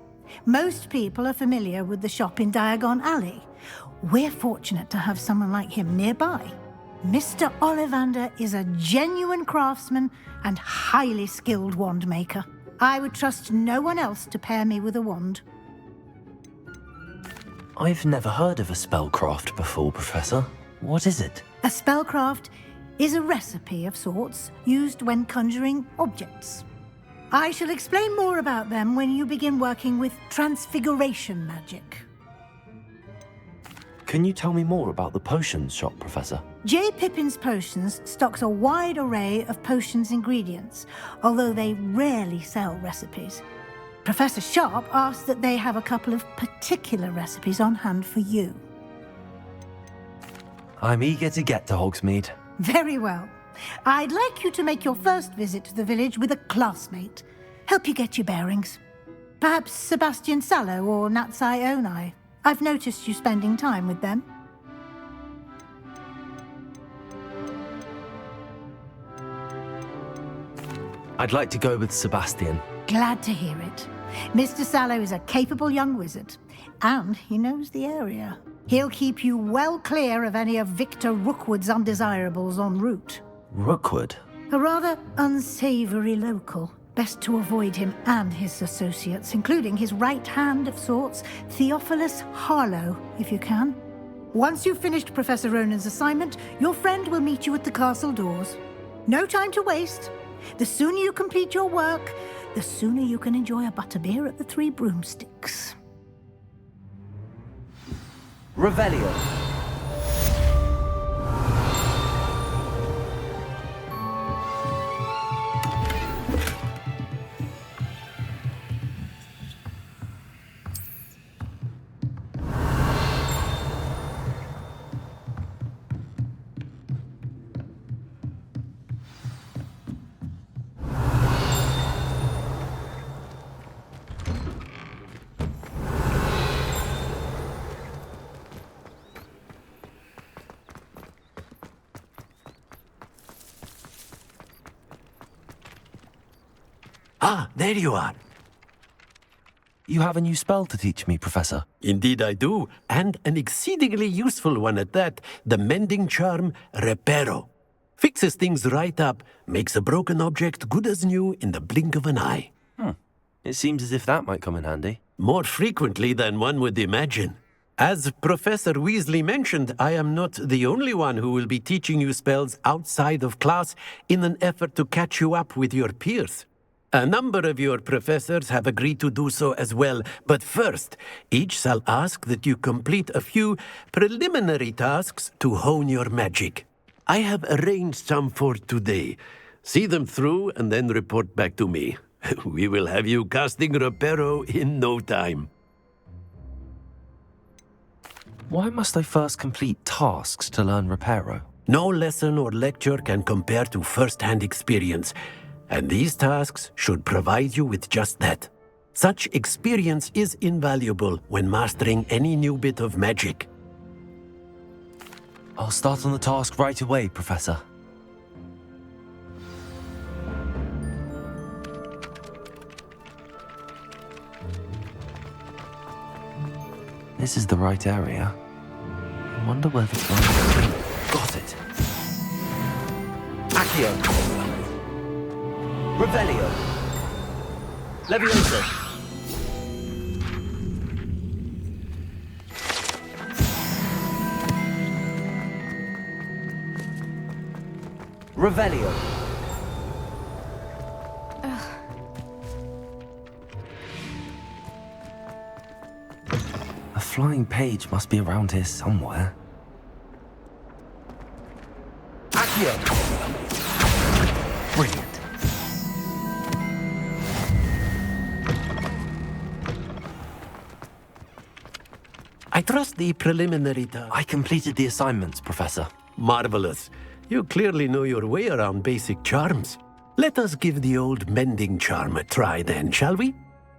Most people are familiar with the shop in Diagon Alley. We're fortunate to have someone like him nearby. Mr. Ollivander is a genuine craftsman and highly skilled wand maker. I would trust no one else to pair me with a wand. I've never heard of a spellcraft before, Professor. What is it? A spellcraft is a recipe of sorts used when conjuring objects. I shall explain more about them when you begin working with transfiguration magic. Can you tell me more about the potions shop, Professor? J. Pippin's Potions stocks a wide array of potions ingredients, although they rarely sell recipes. Professor Sharp asked that they have a couple of particular recipes on hand for you. I'm eager to get to Hogsmeade. Very well. I'd like you to make your first visit to the village with a classmate. Help you get your bearings. Perhaps Sebastian Sallow or Natsai Onai. I've noticed you spending time with them. I'd like to go with Sebastian. Glad to hear it. Mr. Sallow is a capable young wizard, and he knows the area. He'll keep you well clear of any of Victor Rookwood's undesirables en route. Rookwood? A rather unsavory local. Best to avoid him and his associates, including his right hand of sorts, Theophilus Harlow, if you can. Once you've finished Professor Ronan's assignment, your friend will meet you at the castle doors. No time to waste. The sooner you complete your work, the sooner you can enjoy a butterbeer at the Three Broomsticks. Revelio. Ah, there you are. You have a new spell to teach me, Professor. Indeed I do, and an exceedingly useful one at that, the mending charm Reparo. Fixes things right up, makes a broken object good as new in the blink of an eye. It seems as if that might come in handy. More frequently than one would imagine. As Professor Weasley mentioned, I am not the only one who will be teaching you spells outside of class in an effort to catch you up with your peers. A number of your professors have agreed to do so as well, but first, each shall ask that you complete a few preliminary tasks to hone your magic. I have arranged some for today. See them through and then report back to me. We will have you casting Reparo in no time. Why must I first complete tasks to learn Reparo? No lesson or lecture can compare to first-hand experience, and these tasks should provide you with just that. Such experience is invaluable when mastering any new bit of magic. I'll start on the task right away, Professor. This is the right area. I wonder where the... Got it. Accio. Revelio. Levioso. Revelio. A flying page must be around here somewhere. Accio. Brilliant. I trust the preliminary I completed the assignments, Professor. Marvelous. You clearly know your way around basic charms. Let us give the old mending charm a try then, shall we?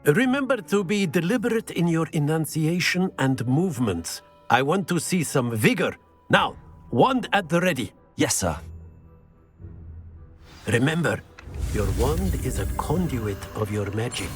Remember to be deliberate in your enunciation and movements. I want to see some vigor. Now, wand at the ready. Yes, sir. Remember, your wand is a conduit of your magic.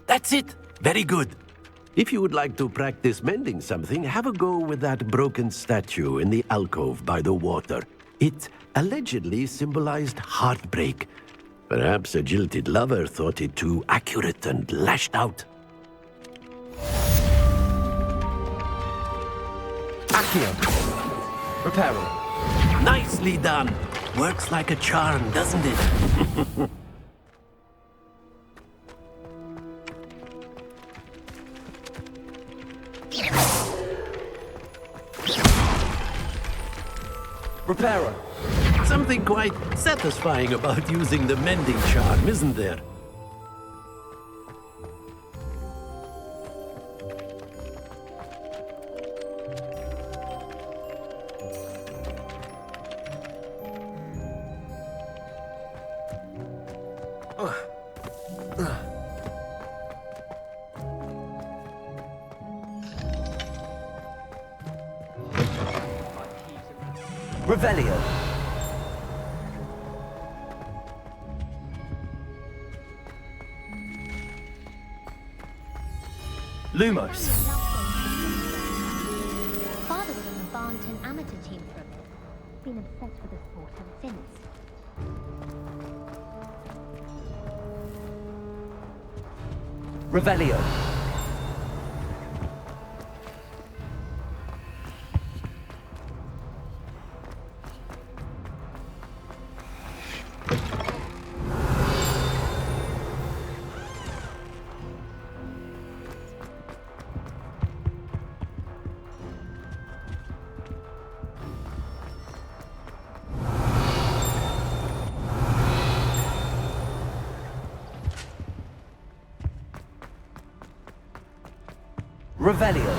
That's it. Very good. If you would like to practice mending something, have a go with that broken statue in the alcove by the water. It allegedly symbolized heartbreak. Perhaps a jilted lover thought it too accurate and lashed out. Accio. Reparo. Nicely done. Works like a charm, doesn't it? Reparo. Something quite satisfying about using the mending charm, isn't there? Revelio. Lumos. Father was in the Barnton amateur team for a bit. Been obsessed with the sport ever since. Revelio. Revelio.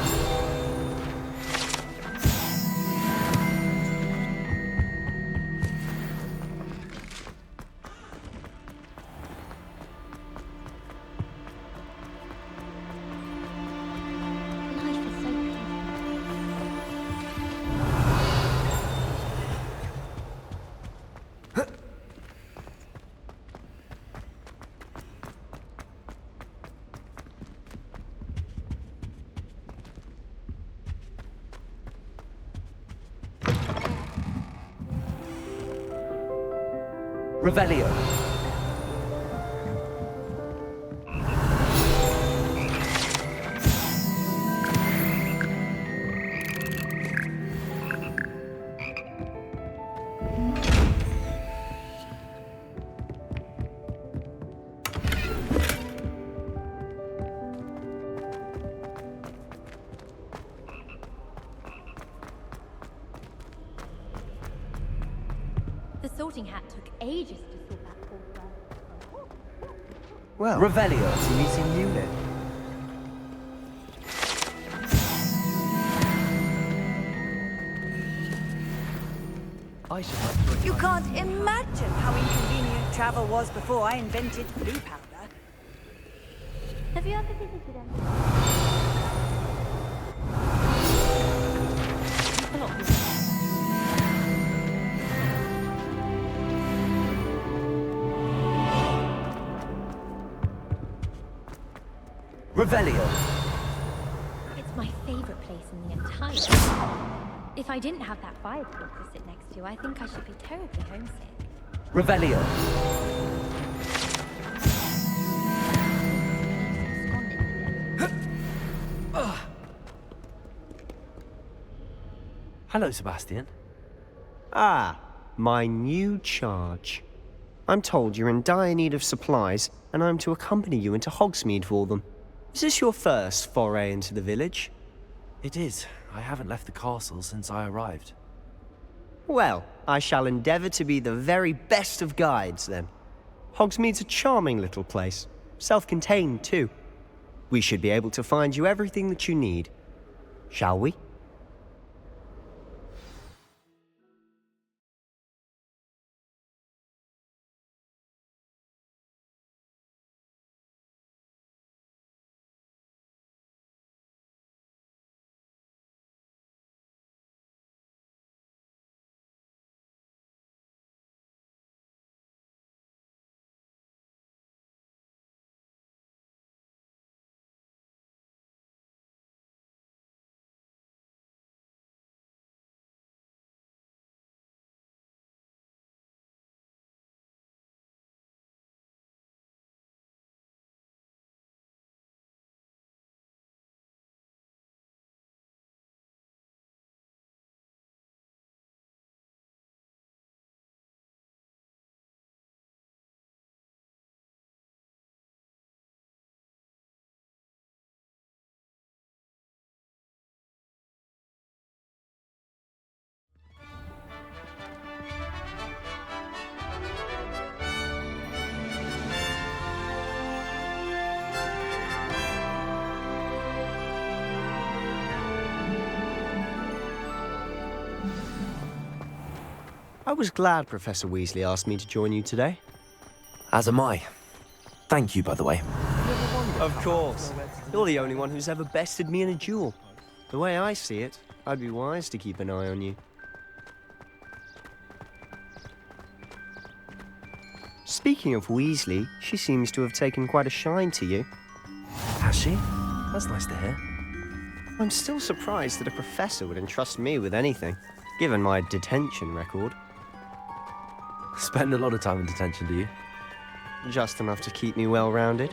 Revelio. The sorting hat took ages to sort that poor girl. Well, Revelio. It's a meeting unit. You can't imagine how inconvenient travel was before I invented blue powder. Have you ever visited any? Revelio! It's my favorite place in the entire If I didn't have that fireplace to sit next to, I think I should be terribly homesick. Revelio! Hello, Sebastian. Ah, my new charge. I'm told you're in dire need of supplies, and I'm to accompany you into Hogsmeade for them. Is this your first foray into the village? It is. I haven't left the castle since I arrived. Well, I shall endeavour to be the very best of guides, then. Hogsmeade's a charming little place. Self-contained, too. We should be able to find you everything that you need. Shall we? I was glad Professor Weasley asked me to join you today. As am I. Thank you, by the way. Of course. You're the only one who's ever bested me in a duel. The way I see it, I'd be wise to keep an eye on you. Speaking of Weasley, she seems to have taken quite a shine to you. Has she? That's nice to hear. I'm still surprised that a professor would entrust me with anything, given my detention record. Spend a lot of time in detention, do you? Just enough to keep me well-rounded.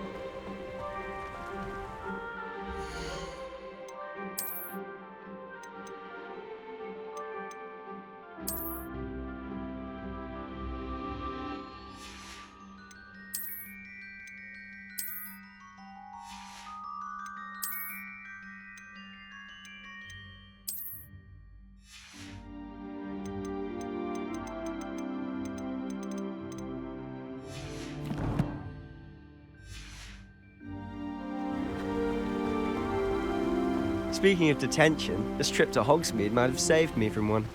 Speaking of detention, this trip to Hogsmeade might have saved me from one.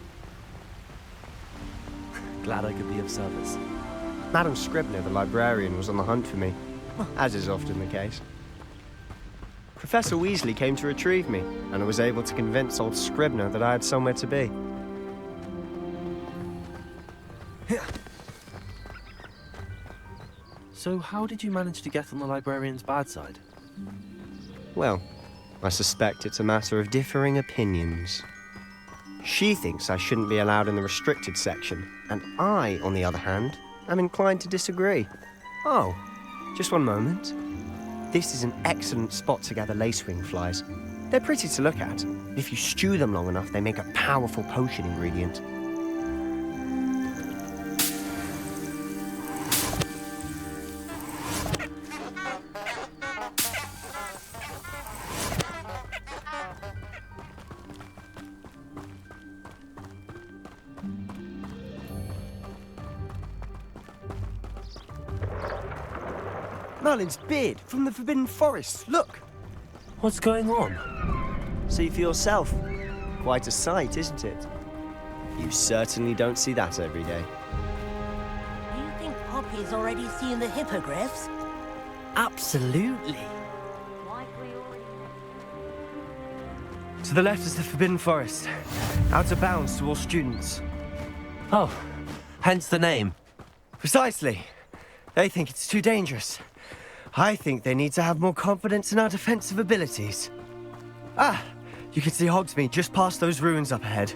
Glad I could be of service. Madam Scribner, the librarian, was on the hunt for me, as is often the case. Professor Weasley came to retrieve me, and I was able to convince old Scribner that I had somewhere to be. So how did you manage to get on the librarian's bad side? Well, I suspect it's a matter of differing opinions. She thinks I shouldn't be allowed in the restricted section, and I, on the other hand, am inclined to disagree. Oh, just one moment. This is an excellent spot to gather lacewing flies. They're pretty to look at. If you stew them long enough, they make a powerful potion ingredient. Merlin's beard from the Forbidden Forest. Look! What's going on? See for yourself. Quite a sight, isn't it? You certainly don't see that every day. You think Poppy's already seen the hippogriffs? Absolutely. To the left is the Forbidden Forest. Out of bounds to all students. Oh, hence the name. Precisely. They think it's too dangerous. I think they need to have more confidence in our defensive abilities. Ah, you can see Hogsmeade just past those ruins up ahead.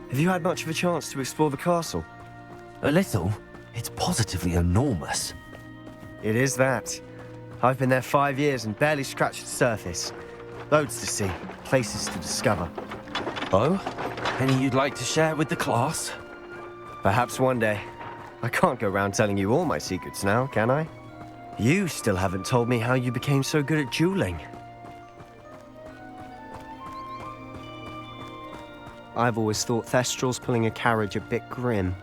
Have you had much of a chance to explore the castle? A little. It's positively enormous. It is that. I've been there 5 years and barely scratched the surface. Loads to see, places to discover. Oh? Any you'd like to share with the class? Perhaps one day. I can't go around telling you all my secrets now, can I? You still haven't told me how you became so good at dueling. I've always thought Thestrals pulling a carriage a bit grim.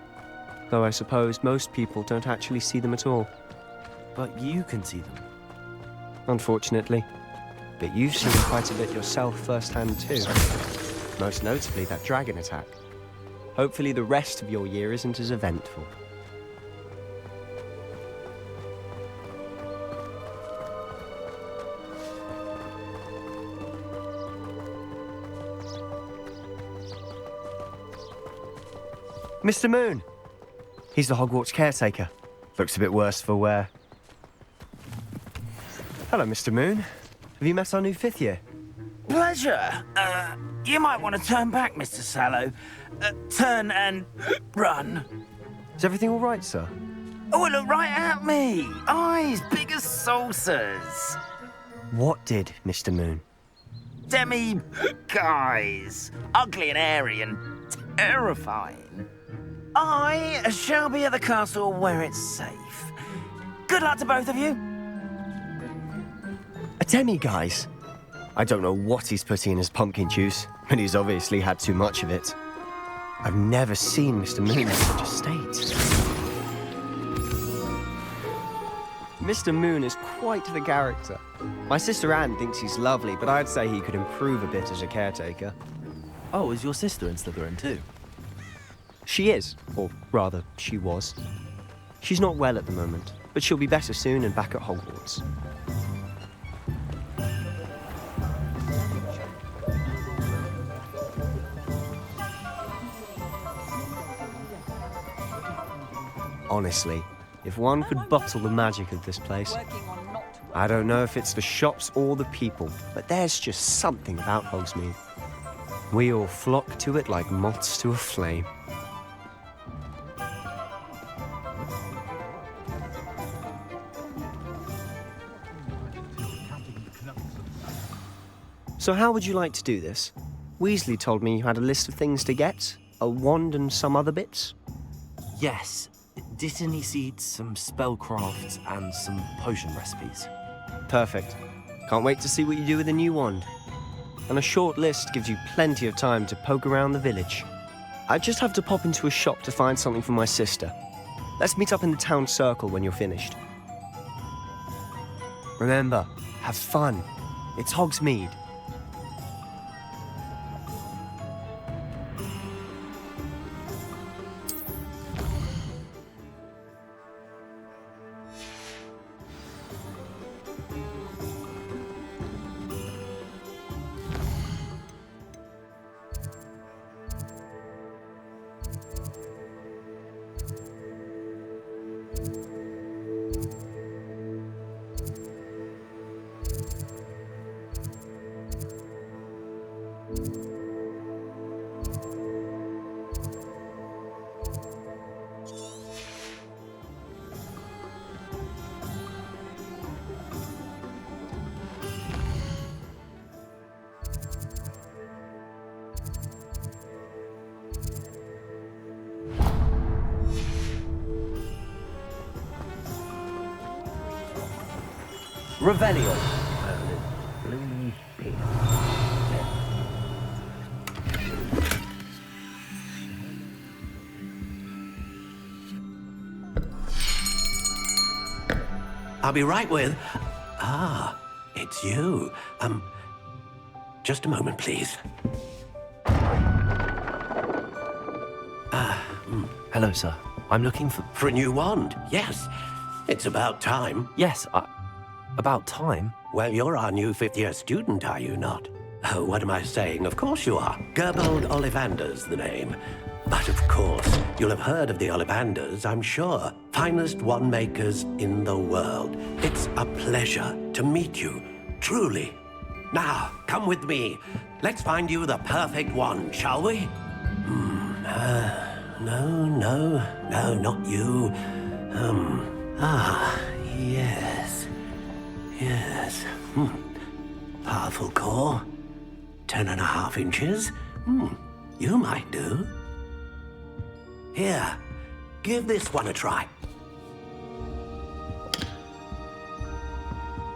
Though I suppose most people don't actually see them at all. But you can see them. Unfortunately. But you've seen quite a bit yourself firsthand too. Most notably that dragon attack. Hopefully the rest of your year isn't as eventful. Mr. Moon! He's the Hogwarts caretaker. Looks a bit worse for wear. Hello, Mr. Moon. Have you met our new 5th year? Pleasure. You might want to turn back, Mr. Sallow. Turn and run. Is everything all right, sir? Oh, look right at me. Eyes big as saucers. What did, Mr. Moon? Guys. Ugly and airy and terrifying. I shall be at the castle where it's safe. Good luck to both of you. A demi-guise? I don't know what he's putting in his pumpkin juice, but he's obviously had too much of it. I've never seen Mr. Moon in such a state. Mr. Moon is quite the character. My sister Anne thinks he's lovely, but I'd say he could improve a bit as a caretaker. Oh, is your sister in Slytherin too? She is, or rather, she was. She's not well at the moment, but she'll be better soon and back at Hogwarts. Honestly, if one could bottle the magic of this place. I don't know if it's the shops or the people, but there's just something about Hogsmeade. We all flock to it like moths to a flame. So how would you like to do this? Weasley told me you had a list of things to get, a wand and some other bits. Yes. Dittany seeds, some spellcrafts, and some potion recipes. Perfect. Can't wait to see what you do with the new wand. And a short list gives you plenty of time to poke around the village. I just have to pop into a shop to find something for my sister. Let's meet up in the town circle when you're finished. Remember, have fun. It's Hogsmeade. Revelio. I'll be right with... Ah, it's you. Just a moment, please. Hello, sir. I'm looking for... For a new wand, yes. It's about time. Yes, about time? Well, you're our new 5th year student, are you not? Oh, what am I saying? Of course you are. Gerbold Ollivander's the name. But of course, you'll have heard of the Ollivanders, I'm sure. Finest wand makers in the world. It's a pleasure to meet you, truly. Now, come with me. Let's find you the perfect wand, shall we? No, not you. Yes. Powerful core. 10.5 inches. You might do. Here, give this one a try.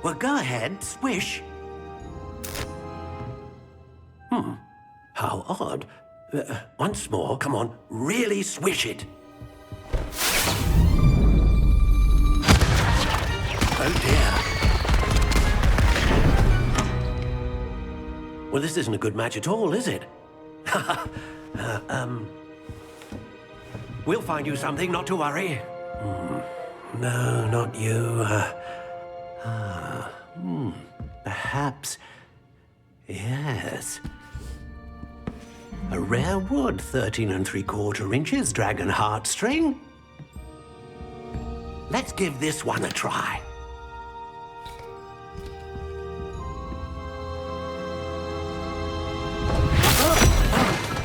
Well, go ahead, swish. How odd. Once more, come on, really swish it. Oh dear. Well, this isn't a good match at all, is it? We'll find you something, not to worry. No, not you. Perhaps. Yes. A rare wood, 13 3/4 inches, dragon heartstring. Let's give this one a try.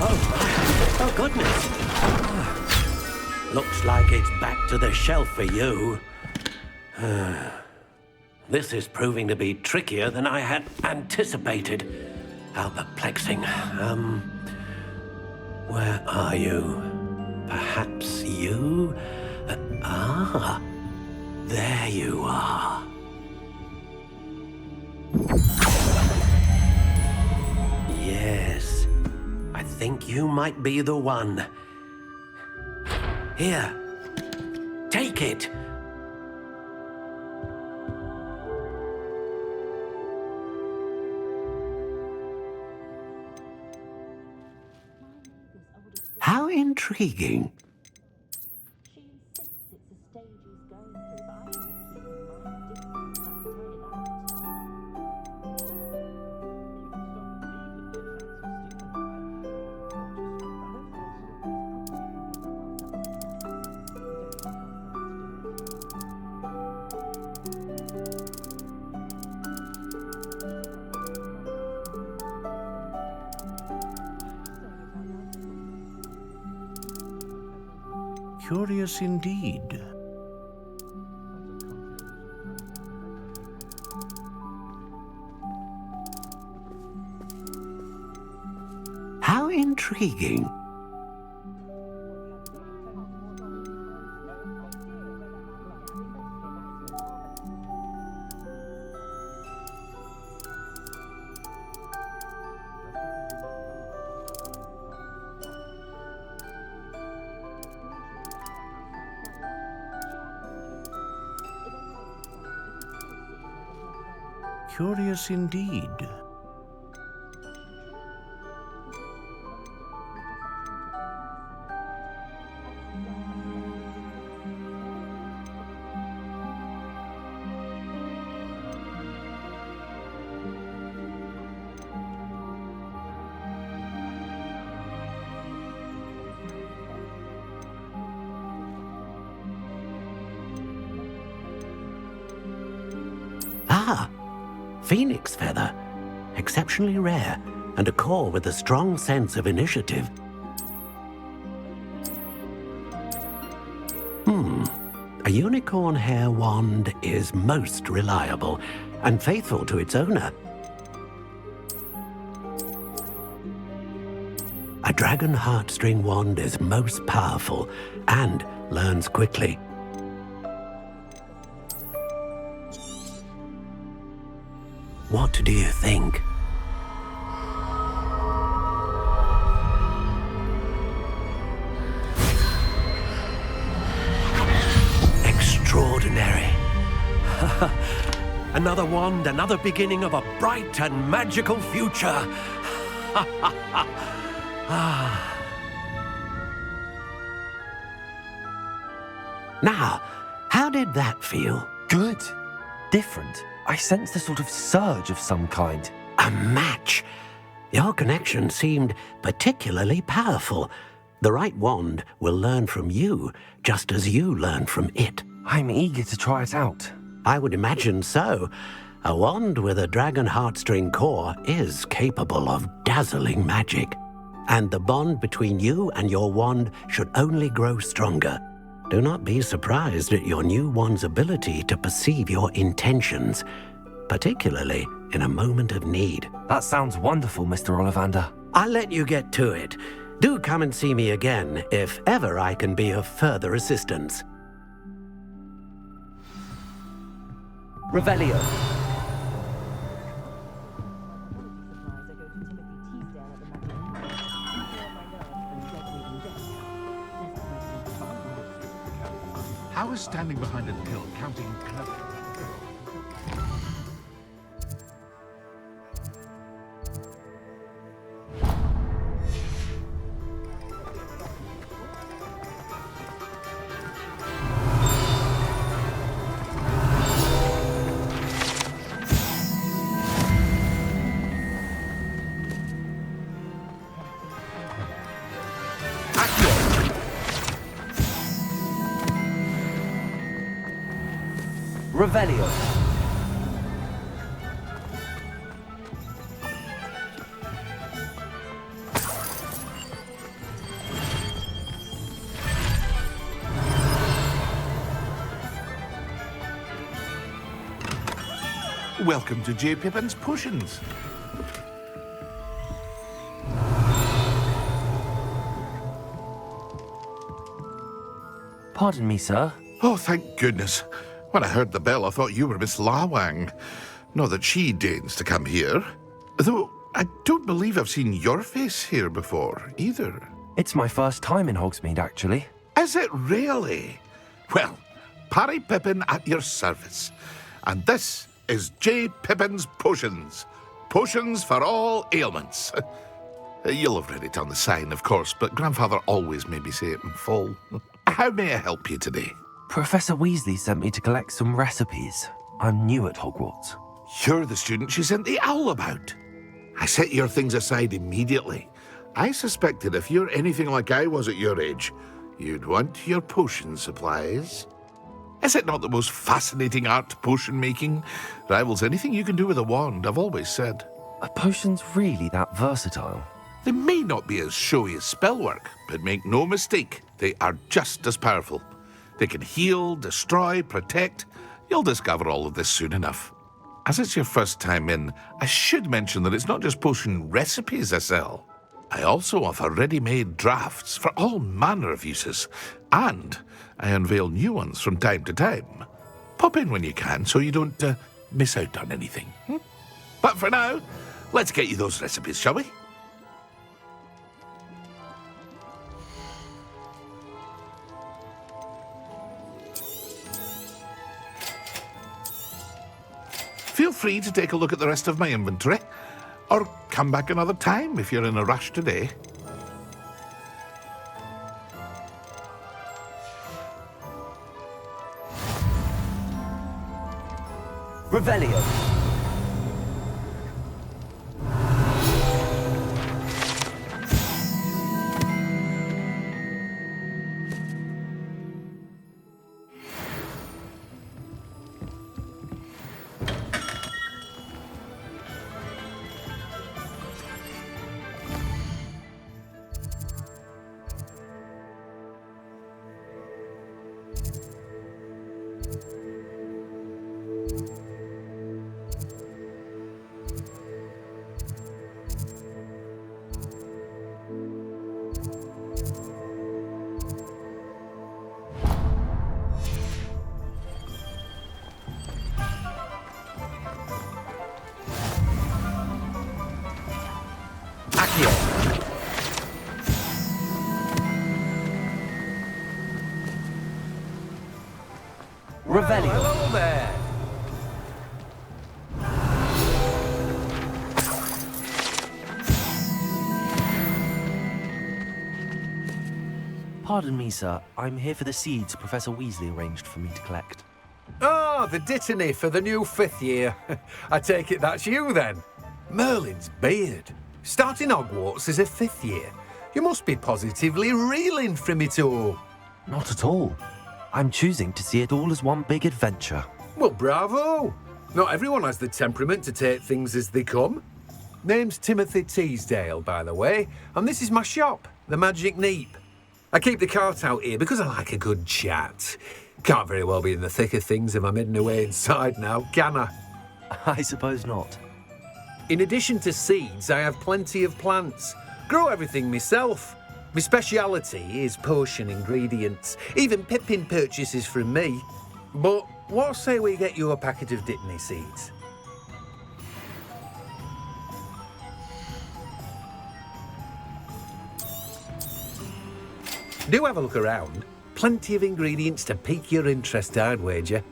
Oh, goodness. Looks like it's back to the shelf for you. This is proving to be trickier than I had anticipated. How perplexing. Where are you? Perhaps you? There you are. Yes, I think you might be the one. Here, take it. How intriguing. Curious indeed. How intriguing. Curious indeed. Phoenix feather, exceptionally rare, and a core with a strong sense of initiative. A unicorn hair wand is most reliable and faithful to its owner. A dragon heartstring wand is most powerful and learns quickly. What do you think? Extraordinary. Another wand, another beginning of a bright and magical future. Now, how did that feel? Good. Different. I sensed a sort of surge of some kind. A match. Your connection seemed particularly powerful. The right wand will learn from you, just as you learn from it. I'm eager to try it out. I would imagine so. A wand with a dragon heartstring core is capable of dazzling magic. And the bond between you and your wand should only grow stronger. Do not be surprised at your new wand's ability to perceive your intentions, particularly in a moment of need. That sounds wonderful, Mr. Ollivander. I'll let you get to it. Do come and see me again if ever I can be of further assistance. Revelio. How is standing behind a hill counting clever? Revelio. Welcome to J. Pippin's Potions. Pardon me, sir. Oh, thank goodness. When I heard the bell, I thought you were Miss Melawan. Not that she deigns to come here. Though, I don't believe I've seen your face here before, either. It's my first time in Hogsmeade, actually. Is it really? Well, Parry Pippin at your service. And this is J. Pippin's Potions. Potions for all ailments. You'll have read it on the sign, of course, but Grandfather always made me say it in full. How may I help you today? Professor Weasley sent me to collect some recipes. I'm new at Hogwarts. You're the student she sent the owl about. I set your things aside immediately. I suspected if you're anything like I was at your age, you'd want your potion supplies. Is it not the most fascinating art, potion making? Rivals anything you can do with a wand, I've always said. Are potions really that versatile? They may not be as showy as spellwork, but make no mistake, they are just as powerful. They can heal, destroy, protect. You'll discover all of this soon enough. As it's your first time in, I should mention that it's not just potion recipes I sell. I also offer ready-made drafts for all manner of uses, and I unveil new ones from time to time. Pop in when you can so you don't miss out on anything. But for now, let's get you those recipes, shall we? Feel free to take a look at the rest of my inventory, or come back another time if you're in a rush today. Revelio. Revelio. Hello there. Pardon me, sir. I'm here for the seeds Professor Weasley arranged for me to collect. Ah, the dittany for the new fifth year. I take it that's you then. Merlin's beard. Starting Hogwarts as a fifth year. You must be positively reeling from it all. Not at all. I'm choosing to see it all as one big adventure. Well, bravo! Not everyone has the temperament to take things as they come. Name's Timothy Teasdale, by the way, and this is my shop, the Magic Neep. I keep the cart out here because I like a good chat. Can't very well be in the thick of things if I'm hidden away inside now, can I? I suppose not. In addition to seeds, I have plenty of plants. Grow everything myself. My speciality is potion ingredients. Even Pippin purchases from me. But what say we get you a packet of Dittany seeds? Do have a look around. Plenty of ingredients to pique your interest, I'd wager.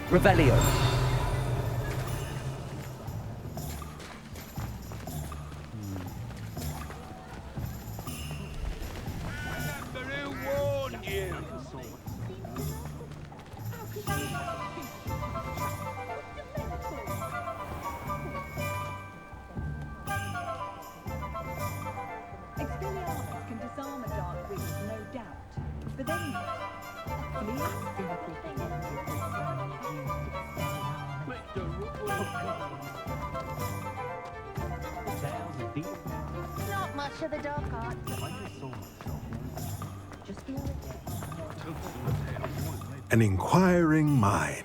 Revelio. Expelliarmus can disarm a dark wizard, no doubt. But then, Not much of the dark arts. An inquiring mind.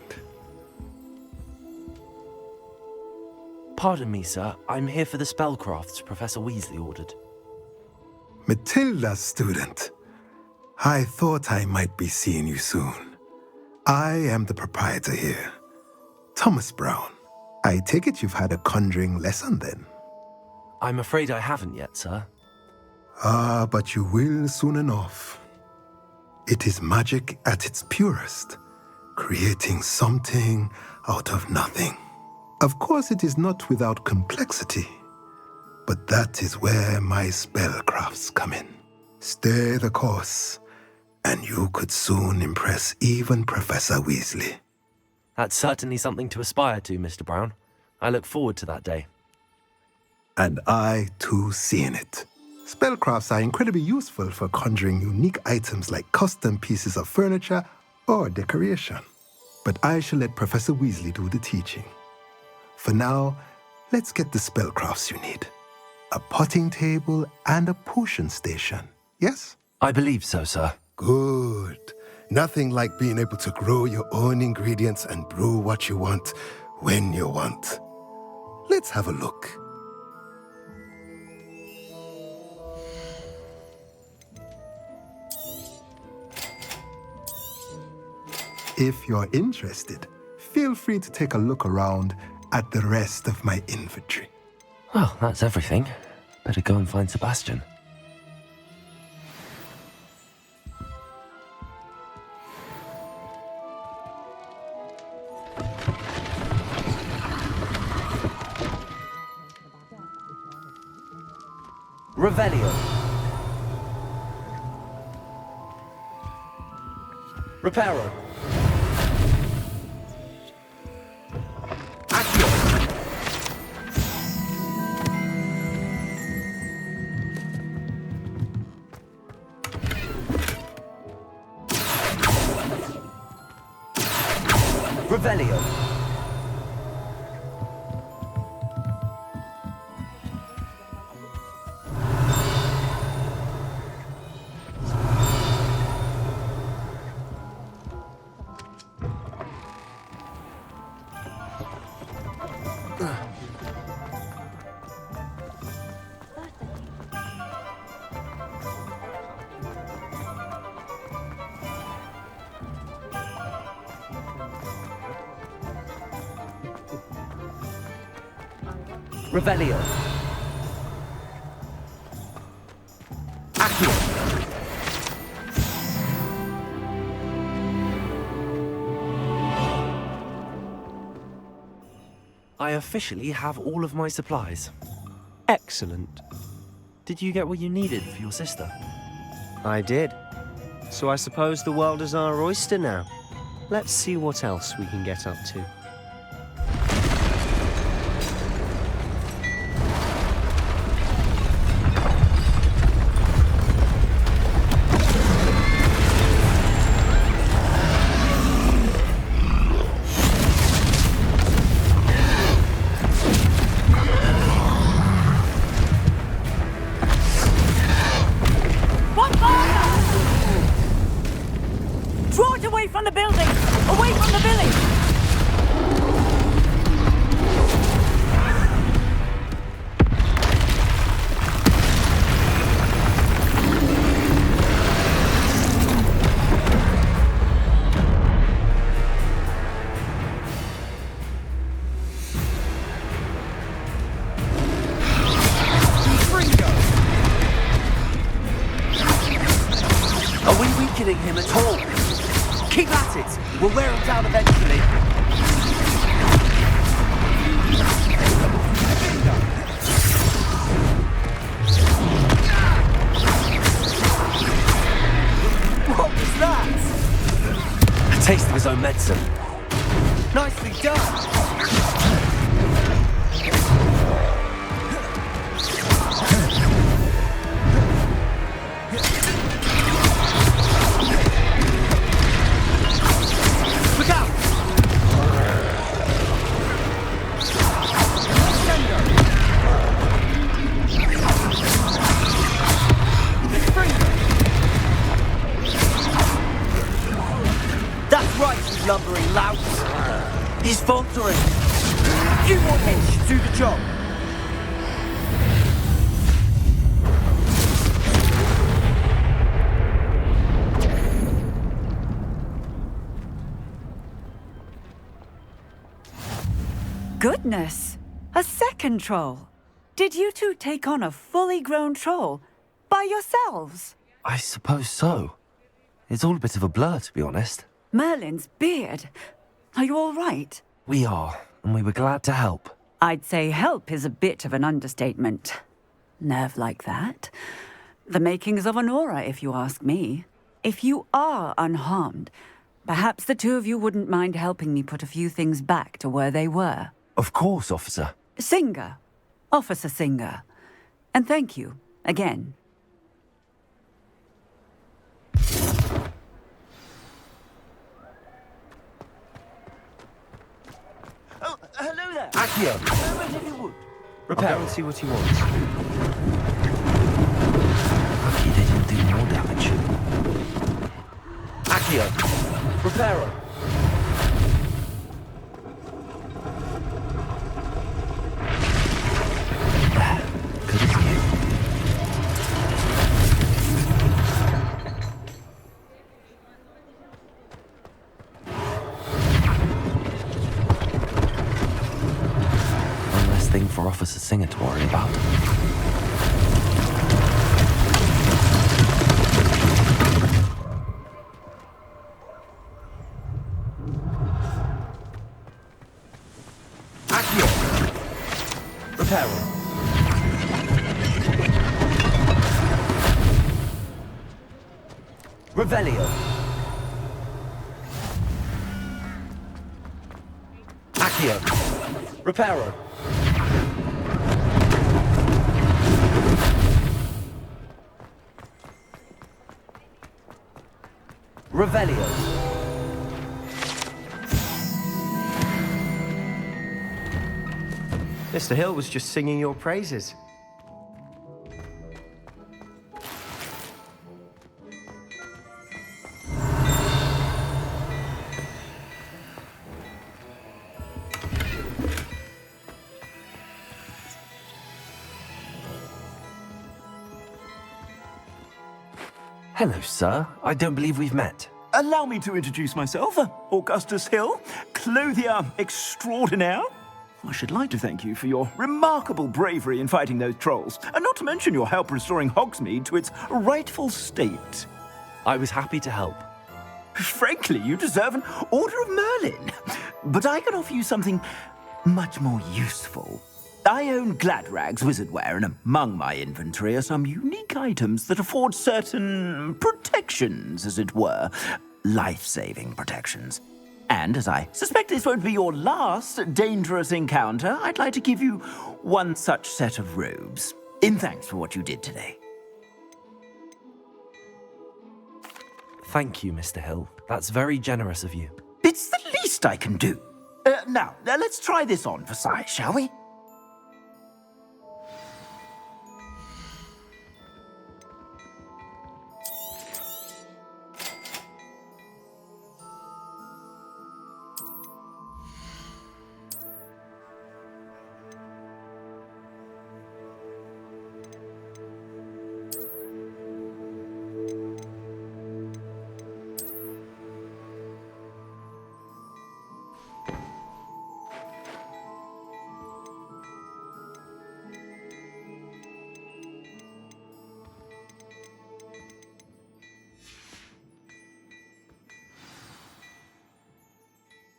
Pardon me, sir. I'm here for the spellcrafts Professor Weasley ordered. Matilda, student. I thought I might be seeing you soon. I am the proprietor here, Thomas Brown. I take it you've had a conjuring lesson then? I'm afraid I haven't yet, sir. Ah, but you will soon enough. It is magic at its purest, creating something out of nothing. Of course, it is not without complexity, but that is where my spellcrafts come in. Stay the course, and you could soon impress even Professor Weasley. That's certainly something to aspire to, Mr. Brown. I look forward to that day. And I, too, see in it. Spellcrafts are incredibly useful for conjuring unique items like custom pieces of furniture or decoration. But I shall let Professor Weasley do the teaching. For now, let's get the spellcrafts you need. A potting table and a potion station, yes? I believe so, sir. Good. Nothing like being able to grow your own ingredients and brew what you want when you want. Let's have a look. If you're interested, feel free to take a look around at the rest of my inventory. Well, that's everything. Better go and find Sebastian. Revelio. Reparo. Revelio. Revelio. Accio. I officially have all of my supplies. Excellent. Did you get what you needed for your sister? I did. So I suppose the world is our oyster now. Let's see what else we can get up to. Draw it away from the building! Away from the village! Are we weakening him at all? Keep at it! We'll wear him down eventually. What was that? A taste of his own medicine. Nicely done! That's right, you lumbering louse. He's faltering. A few more hits should do the job. Goodness! A second troll! Did you two take on a fully grown troll? By yourselves? I suppose so. It's all a bit of a blur, to be honest. Merlin's beard. Are you all right? We are, and we were glad to help. I'd say help is a bit of an understatement. Nerve like that. The makings of an aura, if you ask me. If you are unharmed, perhaps the two of you wouldn't mind helping me put a few things back to where they were. Of course, officer. Singer. Officer Singer. And thank you, again. Oh, hello there. Accio. I'll go and see what he wants. Lucky they didn't do more damage. Accio. Reparo. Good as new. One less thing for Officer Singer to worry about. Accio. Reparo. Revelio. Accio. Reparo. Revelio. Mr. Hill was just singing your praises. Hello, sir. I don't believe we've met. Allow me to introduce myself. Augustus Hill, clothier extraordinaire. I should like to thank you for your remarkable bravery in fighting those trolls, and not to mention your help restoring Hogsmeade to its rightful state. I was happy to help. Frankly, you deserve an Order of Merlin. But I can offer you something much more useful. I own Gladrag's wizardware, and among my inventory are some unique items that afford certain protections, as it were. Life-saving protections. And as I suspect this won't be your last dangerous encounter, I'd like to give you one such set of robes, in thanks for what you did today. Thank you, Mr. Hill. That's very generous of you. It's the least I can do. Now, let's try this on for size, shall we?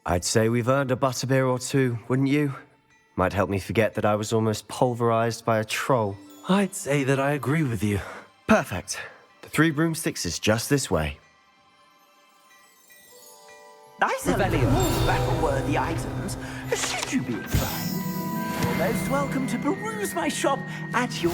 I'd say we've earned a butterbeer or two, wouldn't you? Might help me forget that I was almost pulverized by a troll. I'd say that I agree with you. Perfect. The 3 broomsticks is just this way. I sell more battle-worthy items, should you be inclined. You're most welcome to peruse my shop at your